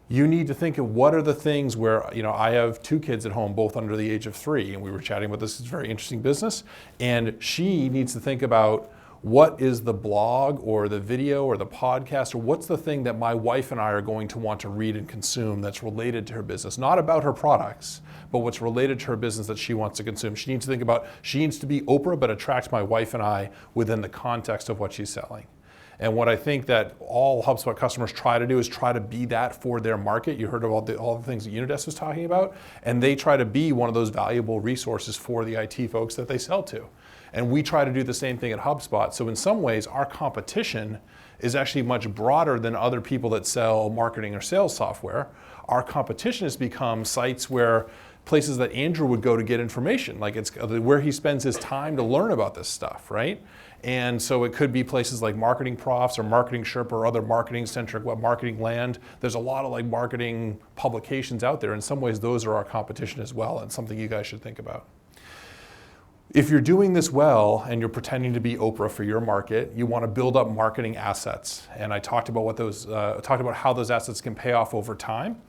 You need to think of what are the things where, I have 2 kids at home, both under the age of 3, and we were chatting about this. It's a very interesting business, and she needs to think about what is the blog or the video or the podcast, or what's the thing that my wife and I are going to want to read and consume that's related to her business, not about her products, but what's related to her business that she wants to consume. She needs to think about, she needs to be Oprah, but attracts my wife and I within the context of what she's selling. And what I think that all HubSpot customers try to do is try to be that for their market. You heard of all the things that Unidesk was talking about, and they try to be one of those valuable resources for the IT folks that they sell to. And we try to do the same thing at HubSpot. So in some ways, our competition is actually much broader than other people that sell marketing or sales software. Our competition has become sites where places that Andrew would go to get information, like it's where he spends his time to learn about this stuff, right? And so it could be places like Marketing Profs or Marketing Sherpa or other marketing-centric marketing land. There's a lot of marketing publications out there. In some ways, those are our competition as well, and something you guys should think about. If you're doing this well and you're pretending to be Oprah for your market, you want to build up marketing assets. And I talked about how those assets can pay off over time.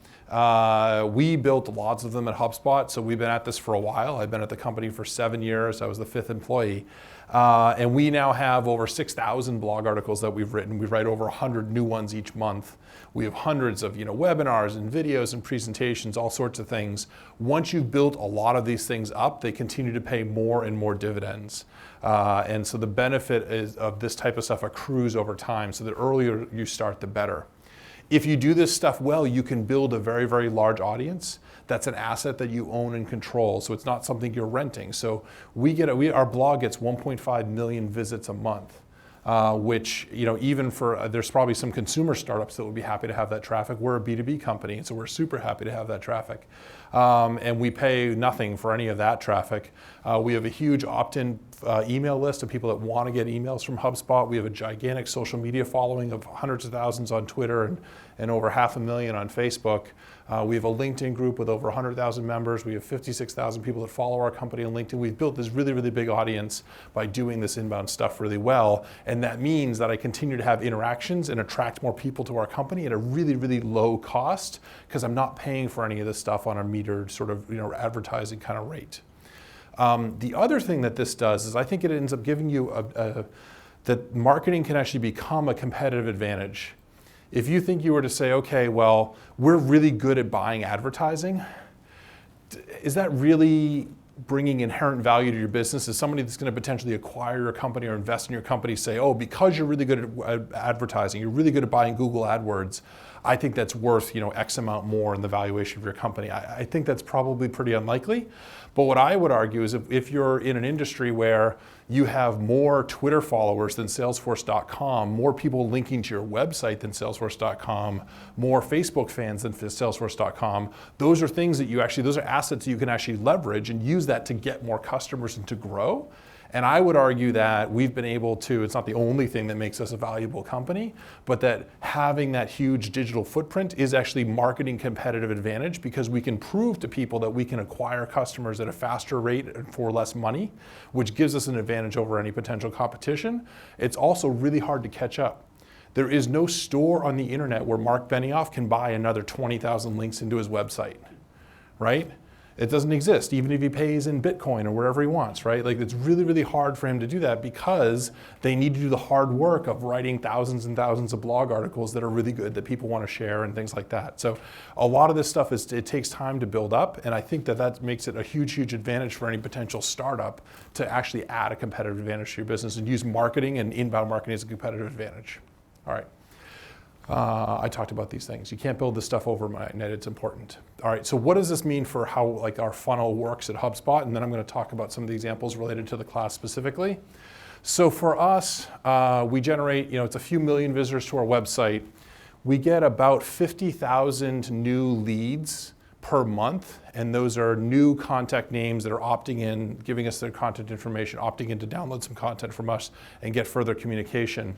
We built lots of them at HubSpot, so we've been at this for a while. I've been at the company for 7 years. I was the 5th employee. And we now have over 6,000 blog articles that we've written. We write over 100 new ones each month. We have hundreds of webinars and videos and presentations, all sorts of things. Once you've built a lot of these things up, they continue to pay more and more dividends. And so the benefit of this type of stuff accrues over time. So the earlier you start, the better. If you do this stuff well, you can build a very, very large audience. That's an asset that you own and control. So it's not something you're renting. So our blog gets 1.5 million visits a month. Which, even for, there's probably some consumer startups that would be happy to have that traffic. We're a B2B company, and so we're super happy to have that traffic. And we pay nothing for any of that traffic. We have a huge opt-in email list of people that want to get emails from HubSpot. We have a gigantic social media following of hundreds of thousands on Twitter and over 500,000 on Facebook. We have a LinkedIn group with over 100,000 members. We have 56,000 people that follow our company on LinkedIn. We've built this really, really big audience by doing this inbound stuff really well. And that means that I continue to have interactions and attract more people to our company at a really, really low cost because I'm not paying for any of this stuff on a metered sort of advertising kind of rate. The other thing that this does is I think it ends up giving you that marketing can actually become a competitive advantage. If you think you were to say, okay, well, we're really good at buying advertising, is that really bringing inherent value to your business? Is somebody that's going to potentially acquire your company or invest in your company say, oh, because you're really good at advertising, you're really good at buying Google AdWords, I think that's worth, X amount more in the valuation of your company. I think that's probably pretty unlikely. But what I would argue is if you're in an industry where you have more Twitter followers than Salesforce.com, more people linking to your website than Salesforce.com, more Facebook fans than Salesforce.com, those are things that those are assets that you can actually leverage and use that to get more customers and to grow. And I would argue that we've been able to, it's not the only thing that makes us a valuable company, but that having that huge digital footprint is actually marketing competitive advantage, because we can prove to people that we can acquire customers at a faster rate and for less money, which gives us an advantage over any potential competition. It's also really hard to catch up. There is no store on the internet where Mark Benioff can buy another 20,000 links into his website, right? It doesn't exist, even if he pays in Bitcoin or wherever he wants, right? Like, it's really, really hard for him to do that because they need to do the hard work of writing thousands and thousands of blog articles that are really good that people want to share and things like that. So a lot of this stuff it takes time to build up, and I think that makes it a huge, huge advantage for any potential startup to actually add a competitive advantage to your business and use marketing and inbound marketing as a competitive advantage. All right. I talked about these things. You can't build this stuff overnight, it's important. All right, so what does this mean for how our funnel works at HubSpot? And then I'm going to talk about some of the examples related to the class specifically. So for us, we generate, it's a few million visitors to our website. We get about 50,000 new leads per month, and those are new contact names that are opting in, giving us their contact information, opting in to download some content from us and get further communication.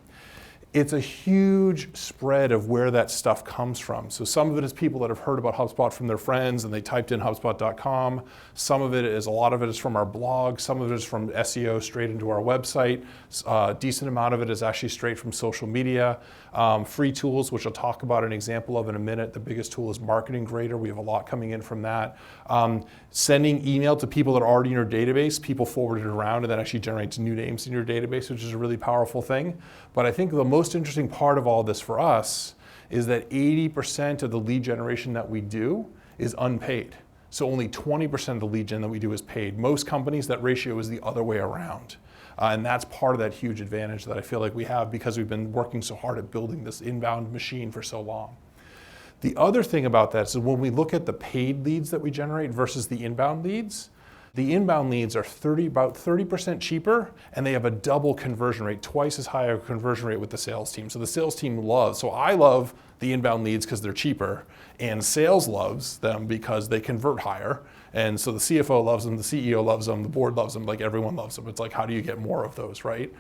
It's a huge spread of where that stuff comes from. So some of it is people that have heard about HubSpot from their friends and they typed in HubSpot.com. A lot of it is from our blog. Some of it is from SEO straight into our website. A decent amount of it is actually straight from social media. Free tools, which I'll talk about an example of in a minute. The biggest tool is Marketing Grader. We have a lot coming in from that. Sending email to people that are already in your database. People forward it around, and that actually generates new names in your database, which is a really powerful thing. But I think the most interesting part of all this for us is that 80% of the lead generation that we do is unpaid. So only 20% of the lead gen that we do is paid. Most companies, that ratio is the other way around. And that's part of that huge advantage that I feel like we have because we've been working so hard at building this inbound machine for so long. The other thing about that is when we look at the paid leads that we generate versus the inbound leads, the inbound leads are about 30% cheaper, and they have a double conversion rate, twice as high a conversion rate with the sales team. So the sales team I love the inbound leads because they're cheaper, and sales loves them because they convert higher. And so the CFO loves them, the CEO loves them, the board loves them, like everyone loves them. It's like, how do you get more of those, right?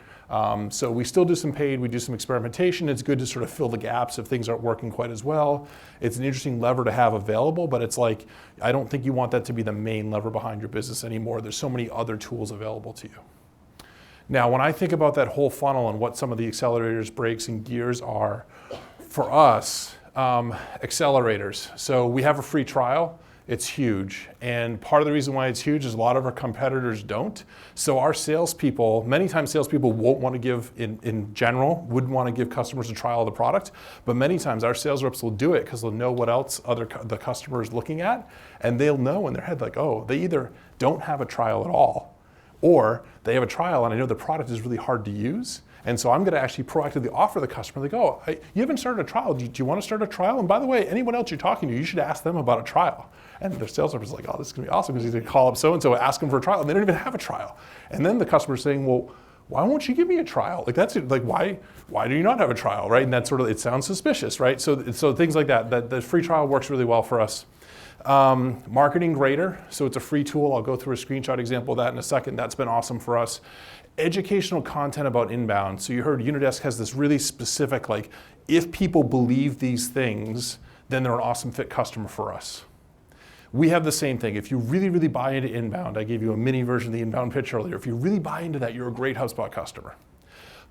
So we still do some paid, we do some experimentation. It's good to sort of fill the gaps if things aren't working quite as well. It's an interesting lever to have available, but it's like, I don't think you want that to be the main lever behind your business anymore. There's so many other tools available to you. Now, when I think about that whole funnel and what some of the accelerators, brakes, and gears are, for us, accelerators. So we have a free trial. It's huge. And part of the reason why it's huge is a lot of our competitors don't. So our salespeople, many times salespeople won't want to give, in general, wouldn't want to give customers a trial of the product. But many times our sales reps will do it because they'll know what else the customer is looking at. And they'll know in their head, like, oh, they either don't have a trial at all, or they have a trial and I know the product is really hard to use. And so I'm going to actually proactively offer the customer, like, oh, you haven't started a trial. Do you want to start a trial? And by the way, anyone else you're talking to, you should ask them about a trial. And their sales rep is like, oh, this is going to be awesome because he's going to call up so-and-so, ask them for a trial, and they don't even have a trial. And then the customer's saying, well, why won't you give me a trial? Like, that's like, why do you not have a trial, right? And that's sort of, it sounds suspicious, right? So things like that the free trial works really well for us. Marketing Grader, so it's a free tool. I'll go through a screenshot example of that in a second. That's been awesome for us. Educational content about inbound. So you heard Unidesk has this really specific, like, if people believe these things, then they're an awesome fit customer for us. We have the same thing. If you really, really buy into inbound, I gave you a mini version of the inbound pitch earlier. If you really buy into that, you're a great HubSpot customer.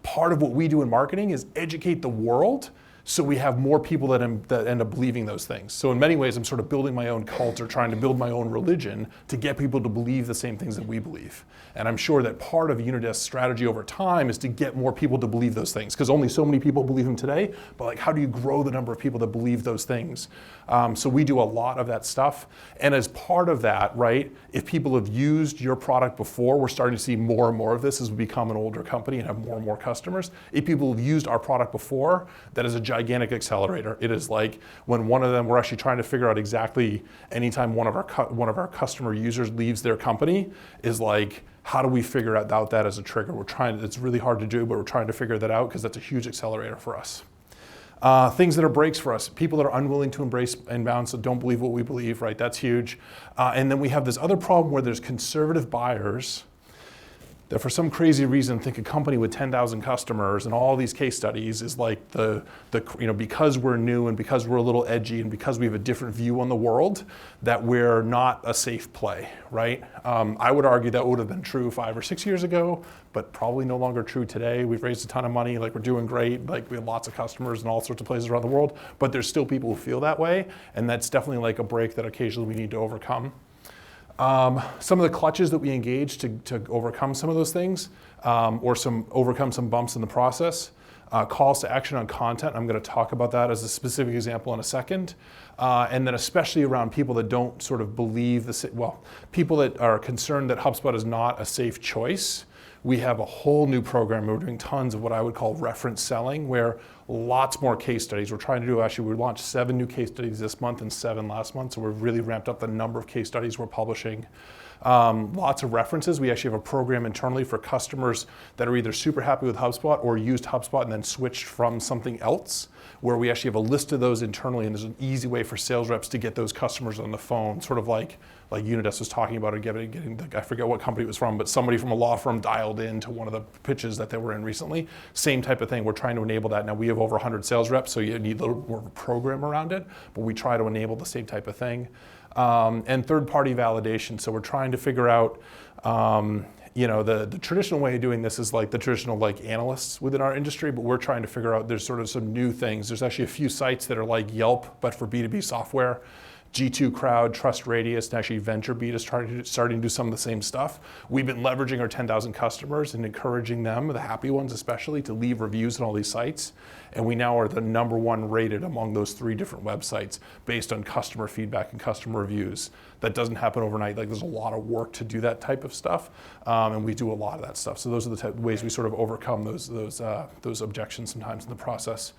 Part of what we do in marketing is educate the world so we have more people that end up believing those things. So in many ways, I'm sort of building my own cult or trying to build my own religion to get people to believe the same things that we believe. And I'm sure that part of Unidesk's strategy over time is to get more people to believe those things, because only so many people believe them today, but like, how do you grow the number of people that believe those things? So we do a lot of that stuff. And as part of that, right, if people have used your product before, we're starting to see more and more of this as we become an older company and have more and more customers. If people have used our product before, that is a gigantic accelerator. It is like when one of them, we're actually trying to figure out exactly anytime one of our customer users leaves their company, is like, how do we figure out that as a trigger? It's really hard to do, but we're trying to figure that out because that's a huge accelerator for us. Things that are breaks for us, people that are unwilling to embrace inbound, so don't believe what we believe, right? That's huge. And then we have this other problem where there's conservative buyers that for some crazy reason think a company with 10,000 customers and all these case studies is like because we're new and because we're a little edgy and because we have a different view on the world, that we're not a safe play, right? I would argue that would have been true 5 or 6 years ago, but probably no longer true today. We've raised a ton of money, like we're doing great, like we have lots of customers in all sorts of places around the world, but there's still people who feel that way, and that's definitely like a break that occasionally we need to overcome. Some of the clutches that we engage to overcome some of those things, or overcome some bumps in the process. Calls to action on content. I'm going to talk about that as a specific example in a second. And then especially around people that don't sort of believe people that are concerned that HubSpot is not a safe choice. We have a whole new program. We're doing tons of what I would call reference selling, where lots more case studies. We're trying to do, actually, we launched 7 new case studies this month and 7 last month, so we've really ramped up the number of case studies we're publishing. Lots of references. We actually have a program internally for customers that are either super happy with HubSpot or used HubSpot and then switched from something else, where we actually have a list of those internally, and there's an easy way for sales reps to get those customers on the phone, sort of like Unidesk was talking about, getting I forget what company it was from, but somebody from a law firm dialed in to one of the pitches that they were in recently. Same type of thing. We're trying to enable that. Now we have over 100 sales reps, so you need a little more of a program around it, but we try to enable the same type of thing. And third-party validation. So we're trying to figure out, the traditional way of doing this is like the traditional like analysts within our industry, but we're trying to figure out there's sort of some new things. There's actually a few sites that are like Yelp, but for B2B software. G2 Crowd, Trust Radius, and actually VentureBeat is starting to do some of the same stuff. We've been leveraging our 10,000 customers and encouraging them, the happy ones especially, to leave reviews on all these sites. And we now are the #1 rated among those 3 different websites based on customer feedback and customer reviews. That doesn't happen overnight. Like there's a lot of work to do that type of stuff, and we do a lot of that stuff. So those are the ways we sort of overcome those objections sometimes in the process.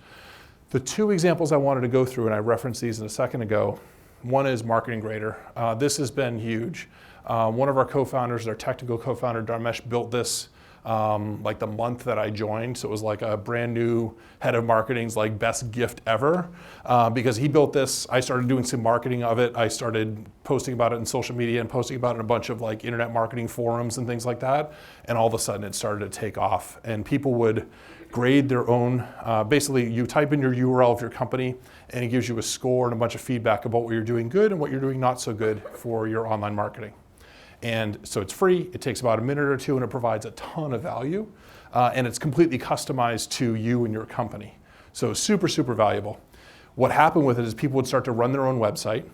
The 2 examples I wanted to go through, and I referenced these a second ago. One is Marketing Grader. This has been huge. One of our co-founders, our technical co-founder, Dharmesh, built this like the month that I joined. So it was like a brand new head of marketing's like best gift ever, because he built this. I started doing some marketing of it. I started posting about it in social media and posting about it in a bunch of like internet marketing forums and things like that. And all of a sudden it started to take off, and people would grade their own, basically you type in your URL of your company and it gives you a score and a bunch of feedback about what you're doing good and what you're doing not so good for your online marketing. And so it's free, it takes about a minute or 2, and it provides a ton of value. And it's completely customized to you and your company. So super, super valuable. What happened with it is people would start to run their own website.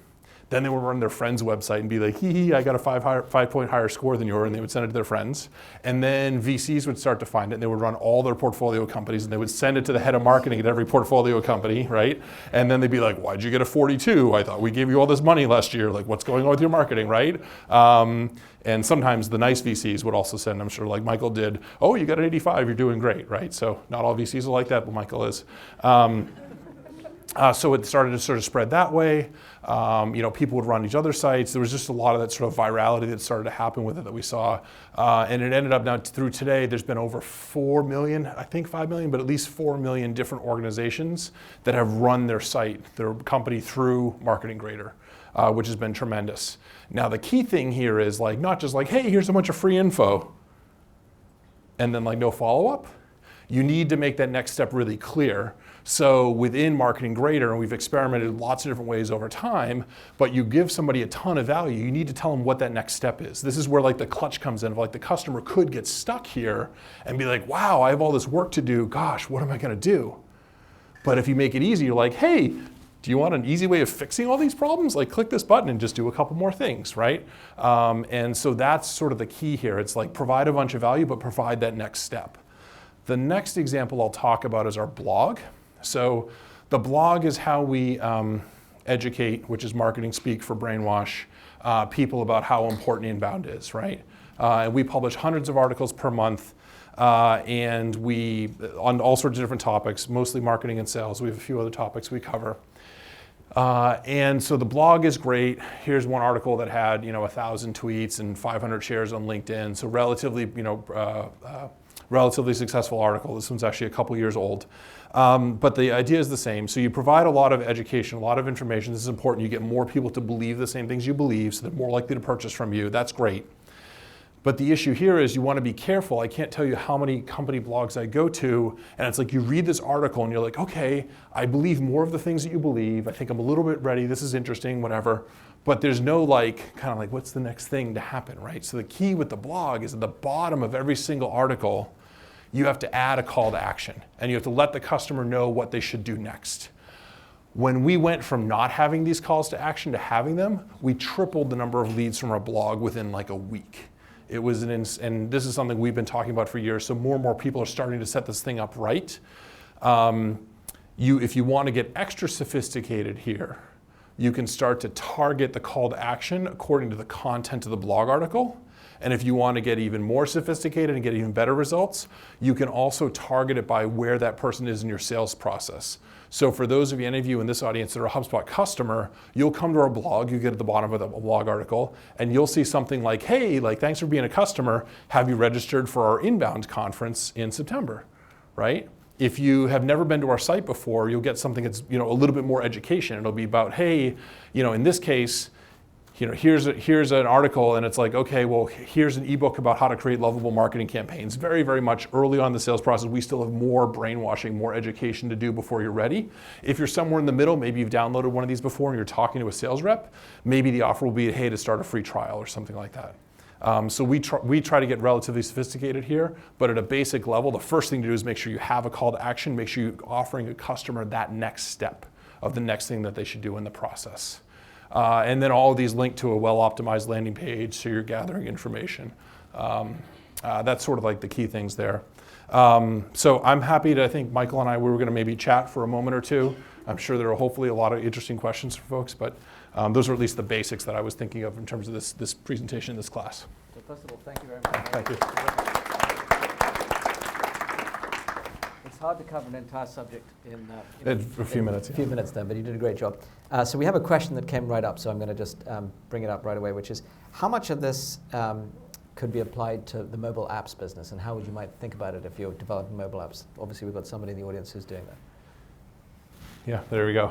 Then they would run their friend's website and be like, hee, I got a 5-point higher score than yours, and they would send it to their friends. And then VCs would start to find it, and they would run all their portfolio companies, and they would send it to the head of marketing at every portfolio company, right? And then they'd be like, why'd you get a 42? I thought we gave you all this money last year. Like, what's going on with your marketing, right? And sometimes the nice VCs would also send, I'm sure like Michael did, oh, you got an 85, you're doing great, right? So not all VCs are like that, but Michael is. So it started to sort of spread that way. People would run each other's sites. There was just a lot of that sort of virality that started to happen with it that we saw. And it ended up now through today, there's been over 4 million, I think 5 million, but at least 4 million different organizations that have run their site, their company through Marketing Grader, which has been tremendous. Now the key thing here is like, not just like, hey, here's a bunch of free info, and then like no follow-up. You need to make that next step really clear. So within Marketing Grader, and we've experimented lots of different ways over time, but you give somebody a ton of value, you need to tell them what that next step is. This is where like the clutch comes in, like the customer could get stuck here and be like, wow, I have all this work to do, gosh, what am I gonna do? But if you make it easy, you're like, hey, do you want an easy way of fixing all these problems? Like click this button and just do a couple more things, right? And so that's sort of the key here. It's like provide a bunch of value, but provide that next step. The next example I'll talk about is our blog. So the blog is how we educate, which is marketing speak for brainwash, people about how important inbound is, right? And we publish hundreds of articles per month. And we, on all sorts of different topics, mostly marketing and sales. We have a few other topics we cover. And so the blog is great. Here's one article that had 1,000 tweets and 500 shares on LinkedIn. So relatively, relatively successful article. This one's actually a couple years old. But the idea is the same. So you provide a lot of education, a lot of information. This is important. You get more people to believe the same things you believe, so they're more likely to purchase from you. That's great. But the issue here is you want to be careful. I can't tell you how many company blogs I go to, and it's like you read this article and you're like, okay, I believe more of the things that you believe. I think I'm a little bit ready. This is interesting, whatever. But there's no kind of like, what's the next thing to happen, right? So the key with the blog is at the bottom of every single article, you have to add a call to action, and you have to let the customer know what they should do next. When we went from not having these calls to action to having them, we tripled the number of leads from our blog within like a week. It was and this is something we've been talking about for years, so more and more people are starting to set this thing up right. If you want to get extra sophisticated here, you can start to target the call to action according to the content of the blog article. And if you want to get even more sophisticated and get even better results, you can also target it by where that person is in your sales process. So for those of you, any of you in this audience that are a HubSpot customer, you'll come to our blog, you get at the bottom of the blog article, and you'll see something like, hey, thanks for being a customer. Have you registered for our inbound conference in September, right? If you have never been to our site before, you'll get something that's a little bit more education. It'll be about, hey, in this case, here's an article, and it's like, okay, well, here's an ebook about how to create lovable marketing campaigns. Very, very much early on in the sales process, we still have more brainwashing, more education to do before you're ready. If you're somewhere in the middle, maybe you've downloaded one of these before and you're talking to a sales rep, maybe the offer will be, hey, to start a free trial or something like that. So we try to get relatively sophisticated here, but at a basic level, the first thing to do is make sure you have a call to action, make sure you're offering a customer that next step of the next thing that they should do in the process. And then all of these link to a well-optimized landing page, so you're gathering information. That's sort of like the key things there. So I'm happy to, I think Michael and we were going to maybe chat for a moment or two. I'm sure there are hopefully a lot of interesting questions for folks, but those are at least the basics that I was thinking of in terms of this presentation, this class. So first of all, thank you very much. Thank you. It's hard to cover an entire subject in a few minutes. A few minutes then, but you did a great job. So we have a question that came right up, so I'm going to just bring it up right away, which is, how much of this could be applied to the mobile apps business, and how would you might think about it if you're developing mobile apps? Obviously, we've got somebody in the audience who's doing that. Yeah, there we go.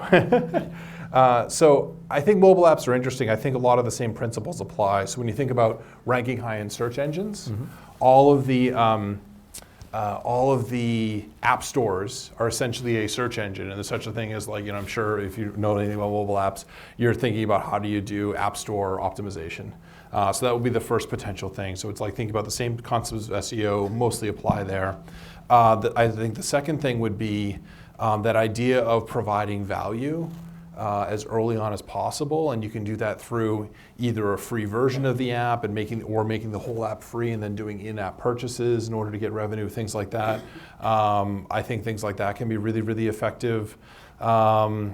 So I think mobile apps are interesting. I think a lot of the same principles apply. So when you think about ranking high in search engines, all of the app stores are essentially a search engine, and there's such a thing as I'm sure if you know anything about mobile apps, you're thinking about how do you do app store optimization. So that would be the first potential thing. So it's like thinking about the same concepts of SEO, mostly apply there. I think the second thing would be that idea of providing value as early on as possible, and you can do that through either a free version of the app and making the whole app free, and then doing in-app purchases in order to get revenue, things like that. I think things like that can be really, really effective. I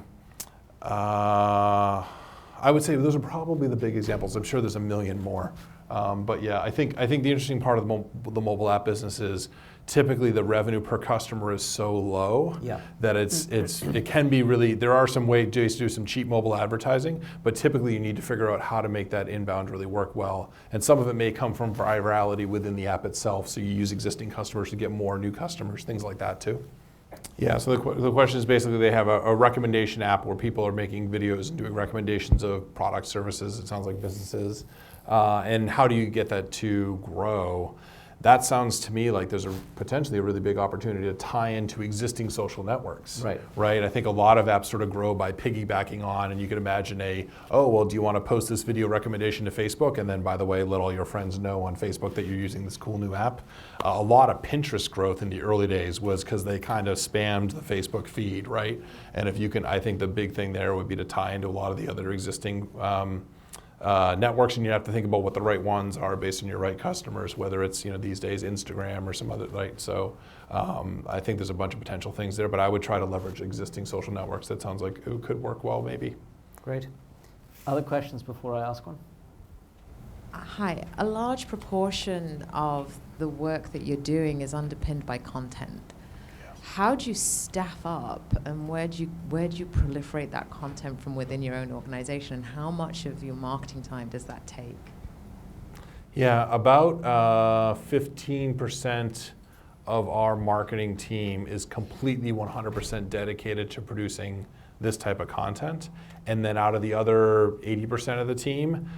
would say those are probably the big examples. I'm sure there's a million more, but yeah, I think the interesting part of the mobile app business is typically the revenue per customer is so low that it can be really, there are some ways to do some cheap mobile advertising, but typically you need to figure out how to make that inbound really work well. And some of it may come from virality within the app itself, so you use existing customers to get more new customers, things like that too. Yeah, so the question is basically they have a recommendation app where people are making videos and doing recommendations of products, services, it sounds like businesses, and how do you get that to grow? That sounds to me like there's potentially a really big opportunity to tie into existing social networks. Right? I think a lot of apps sort of grow by piggybacking on, and you can imagine do you want to post this video recommendation to Facebook, and then by the way, let all your friends know on Facebook that you're using this cool new app. A lot of Pinterest growth in the early days was because they kind of spammed the Facebook feed, right? And if you can, I think the big thing there would be to tie into a lot of the other existing networks, and you have to think about what the right ones are based on your right customers, whether it's these days Instagram or some other, right? So I think there's a bunch of potential things there, but I would try to leverage existing social networks. That sounds like it could work well, maybe. Great. Other questions before I ask one? Hi. A large proportion of the work that you're doing is underpinned by content. How do you staff up, and where do you proliferate that content from within your own organization, and how much of your marketing time does that take? Yeah, about 15% of our marketing team is completely 100% dedicated to producing this type of content. And then out of the other 80% of the team,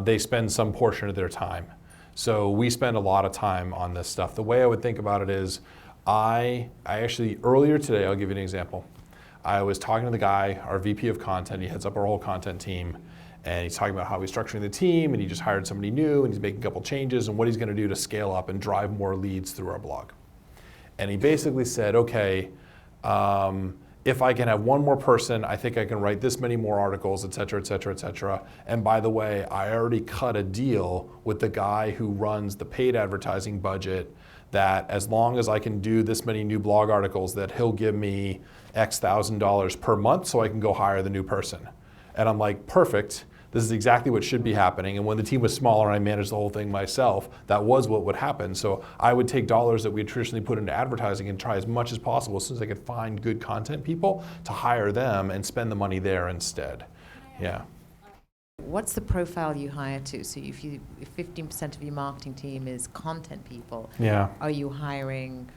they spend some portion of their time. So we spend a lot of time on this stuff. The way I would think about it is, I actually, earlier today, I'll give you an example. I was talking to the guy, our VP of content, he heads up our whole content team, and he's talking about how he's structuring the team, and he just hired somebody new, and he's making a couple changes, and what he's gonna do to scale up and drive more leads through our blog. And he basically said, okay, if I can have one more person, I think I can write this many more articles, et cetera, et cetera, et cetera. And by the way, I already cut a deal with the guy who runs the paid advertising budget, that as long as I can do this many new blog articles, that he'll give me X $1,000 per month so I can go hire the new person. And I'm like, perfect. This is exactly what should be happening. And when the team was smaller and I managed the whole thing myself, that was what would happen. So I would take dollars that we had traditionally put into advertising and try as much as possible, as soon as I could find good content people, to hire them and spend the money there instead. Yeah. What's the profile you hire to? So if 15% of your marketing team is content people, Yeah. are you hiring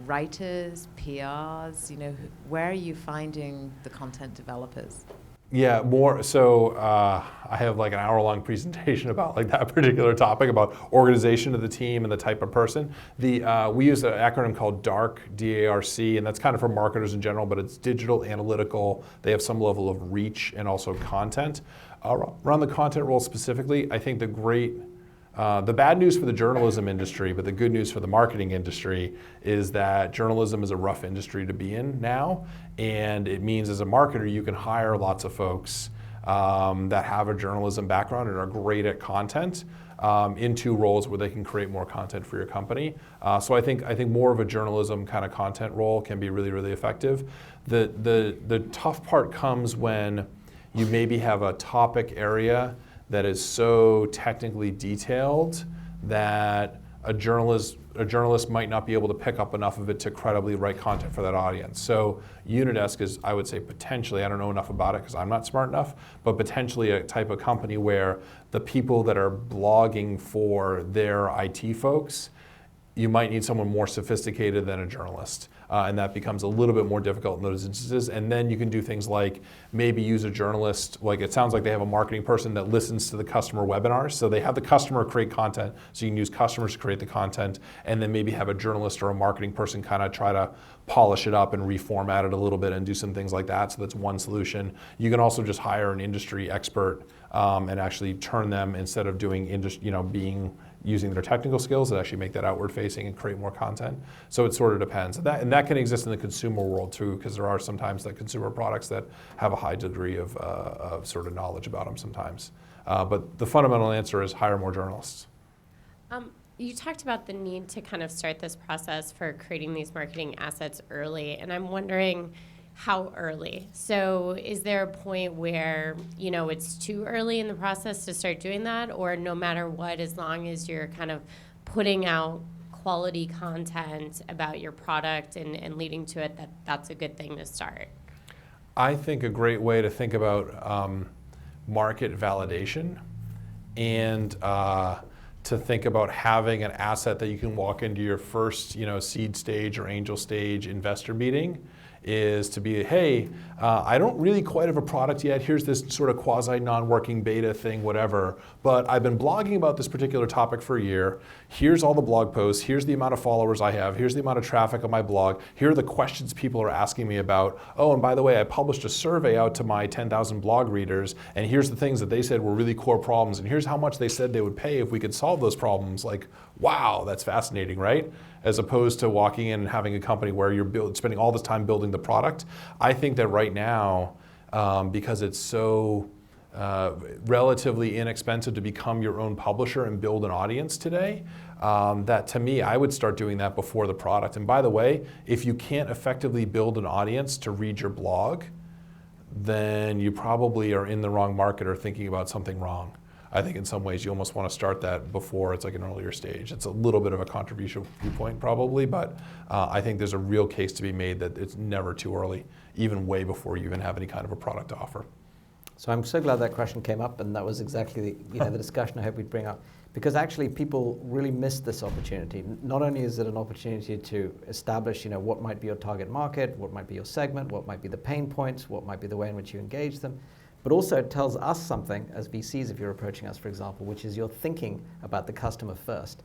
writers, PRs? Where are you finding the content developers? Yeah, more. So I have like an hour-long presentation about like that particular topic, about organization of the team and the type of person. We use an acronym called DARC, D-A-R-C, and that's kind of for marketers in general, but it's digital, analytical. They have some level of reach and also content. Around the content role specifically, I think the bad news for the journalism industry, but the good news for the marketing industry, is that journalism is a rough industry to be in now. And it means as a marketer, you can hire lots of folks that have a journalism background and are great at content into roles where they can create more content for your company. So I think more of a journalism kind of content role can be really, really effective. The tough part comes when you maybe have a topic area that is so technically detailed that a journalist might not be able to pick up enough of it to credibly write content for that audience. So Unidesk is, I would say, potentially, I don't know enough about it because I'm not smart enough, but potentially a type of company where the people that are blogging for their IT folks, you might need someone more sophisticated than a journalist. And that becomes a little bit more difficult in those instances. And then you can do things like maybe use a journalist, like it sounds like they have a marketing person that listens to the customer webinars. So they have the customer create content, so you can use customers to create the content, and then maybe have a journalist or a marketing person kind of try to polish it up and reformat it a little bit and do some things like that. So that's one solution. You can also just hire an industry expert and actually turn them, instead of doing using their technical skills, to actually make that outward facing and create more content. So it sort of depends. And that can exist in the consumer world too, because there are sometimes that consumer products that have a high degree of sort of knowledge about them sometimes. But the fundamental answer is hire more journalists. You talked about the need to kind of start this process for creating these marketing assets early, and I'm wondering how early. So is there a point where, it's too early in the process to start doing that, or no matter what, as long as you're kind of putting out quality content about your product and leading to it, that's a good thing to start? I think a great way to think about market validation and to think about having an asset that you can walk into your first, seed stage or angel stage investor meeting is to be, hey, I don't really quite have a product yet. Here's this sort of quasi non-working beta thing, whatever, but I've been blogging about this particular topic for a year. Here's all the blog posts. Here's the amount of followers I have. Here's the amount of traffic on my blog. Here are the questions people are asking me about. Oh, and by the way, I published a survey out to my 10,000 blog readers, and here's the things that they said were really core problems, and here's how much they said they would pay if we could solve those problems. Like, wow, that's fascinating, right? As opposed to walking in and having a company where you're spending all this time building the product. I think that right now, because it's so relatively inexpensive to become your own publisher and build an audience today, that to me, I would start doing that before the product. And by the way, if you can't effectively build an audience to read your blog, then you probably are in the wrong market or thinking about something wrong. I think in some ways you almost want to start that before it's like an earlier stage. It's a little bit of a controversial viewpoint probably, but I think there's a real case to be made that it's never too early, even way before you even have any kind of a product to offer. So I'm so glad that question came up, and that was exactly the discussion I hope we'd bring up. Because actually people really miss this opportunity. Not only is it an opportunity to establish what might be your target market, what might be your segment, what might be the pain points, what might be the way in which you engage them, but also it tells us something as VCs if you're approaching us, for example, which is you're thinking about the customer first.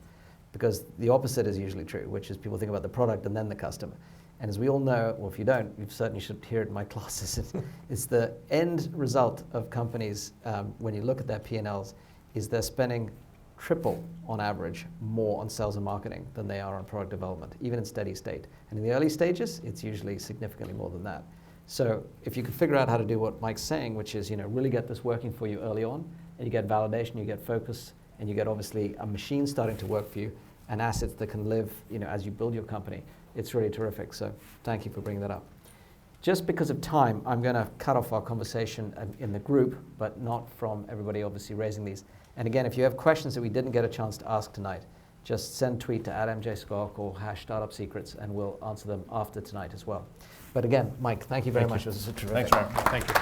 Because the opposite is usually true, which is people think about the product and then the customer. And as we all know, well, if you don't, you certainly should hear it in my classes, it's the end result of companies, when you look at their P&Ls, is they're spending triple on average more on sales and marketing than they are on product development, even in steady state. And in the early stages, it's usually significantly more than that. So if you can figure out how to do what Mike's saying, which is really get this working for you early on, and you get validation, you get focus, and you get obviously a machine starting to work for you, and assets that can live as you build your company, it's really terrific. So thank you for bringing that up. Just because of time, I'm going to cut off our conversation in the group, but not from everybody obviously raising these. And again, if you have questions that we didn't get a chance to ask tonight, just send tweet to @MJSquawk or #StartupSecrets, and we'll answer them after tonight as well. But again, Mike, thank you very much. It was a terrific. Thanks, Ryan. Thank you.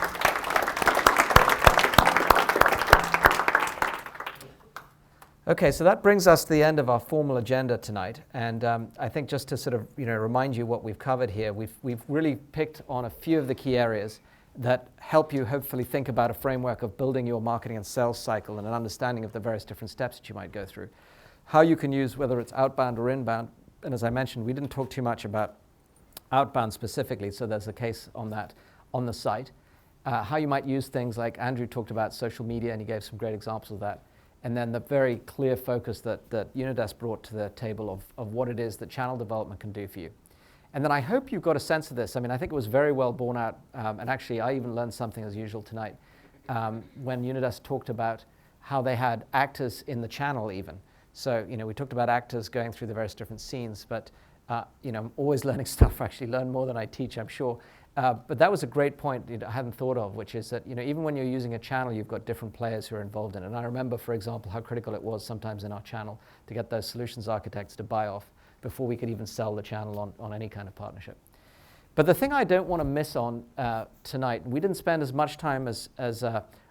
Okay, so that brings us to the end of our formal agenda tonight. And I think just to sort of remind you what we've covered here, we've really picked on a few of the key areas that help you hopefully think about a framework of building your marketing and sales cycle and an understanding of the various different steps that you might go through. How you can use, whether it's outbound or inbound. And as I mentioned, we didn't talk too much about outbound specifically, so there's a case on that on the site. How you might use things like Andrew talked about social media, and he gave some great examples of that. And then the very clear focus that Unidesk brought to the table of what it is that channel development can do for you. And then I hope you've got a sense of this. I mean, I think it was very well borne out, and actually I even learned something as usual tonight when Unidesk talked about how they had actors in the channel even. So, we talked about actors going through the various different scenes, but I'm always learning stuff. I actually learn more than I teach, I'm sure. But that was a great point I hadn't thought of, which is that even when you're using a channel, you've got different players who are involved in it. And I remember, for example, how critical it was sometimes in our channel to get those solutions architects to buy off before we could even sell the channel on any kind of partnership. But the thing I don't want to miss on tonight, we didn't spend as much time as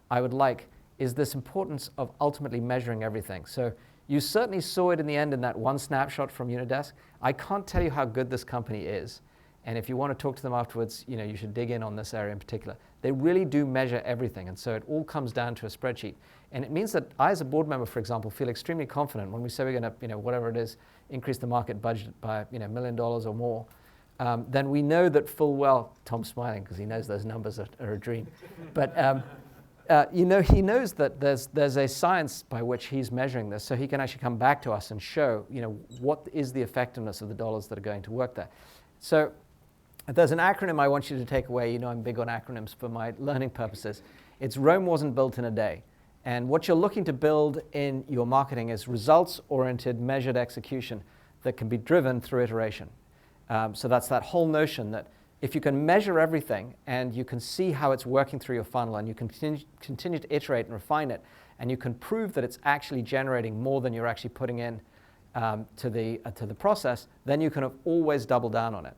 I would like, is this importance of ultimately measuring everything. So you certainly saw it in the end in that one snapshot from Unidesk. I can't tell you how good this company is. And if you want to talk to them afterwards, you should dig in on this area in particular. They really do measure everything, and so it all comes down to a spreadsheet. And it means that I, as a board member, for example, feel extremely confident when we say we're going to, whatever it is, increase the market budget by, $1 million or more. Then we know that full well. Tom's smiling because he knows those numbers are a dream. But he knows that there's a science by which he's measuring this, so he can actually come back to us and show, what is the effectiveness of the dollars that are going to work there. So there's an acronym I want you to take away. I'm big on acronyms for my learning purposes. It's Rome wasn't built in a day. And what you're looking to build in your marketing is results-oriented, measured execution that can be driven through iteration. So that's that whole notion that if you can measure everything and you can see how it's working through your funnel and you can continue to iterate and refine it, and you can prove that it's actually generating more than you're actually putting in to the process, then you can always double down on it.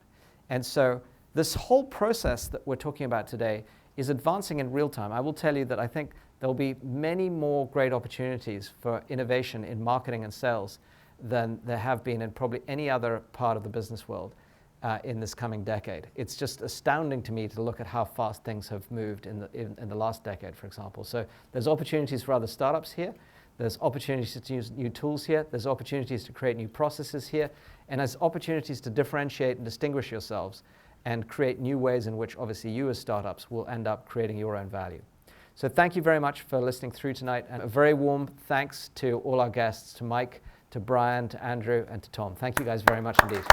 And so this whole process that we're talking about today is advancing in real time. I will tell you that I think there'll be many more great opportunities for innovation in marketing and sales than there have been in probably any other part of the business world in this coming decade. It's just astounding to me to look at how fast things have moved in the last decade, for example. So there's opportunities for other startups here. There's opportunities to use new tools here. There's opportunities to create new processes here. And there's opportunities to differentiate and distinguish yourselves and create new ways in which obviously you as startups will end up creating your own value. So thank you very much for listening through tonight. And a very warm thanks to all our guests, to Mike, to Brian, to Andrew, and to Tom. Thank you guys very much indeed.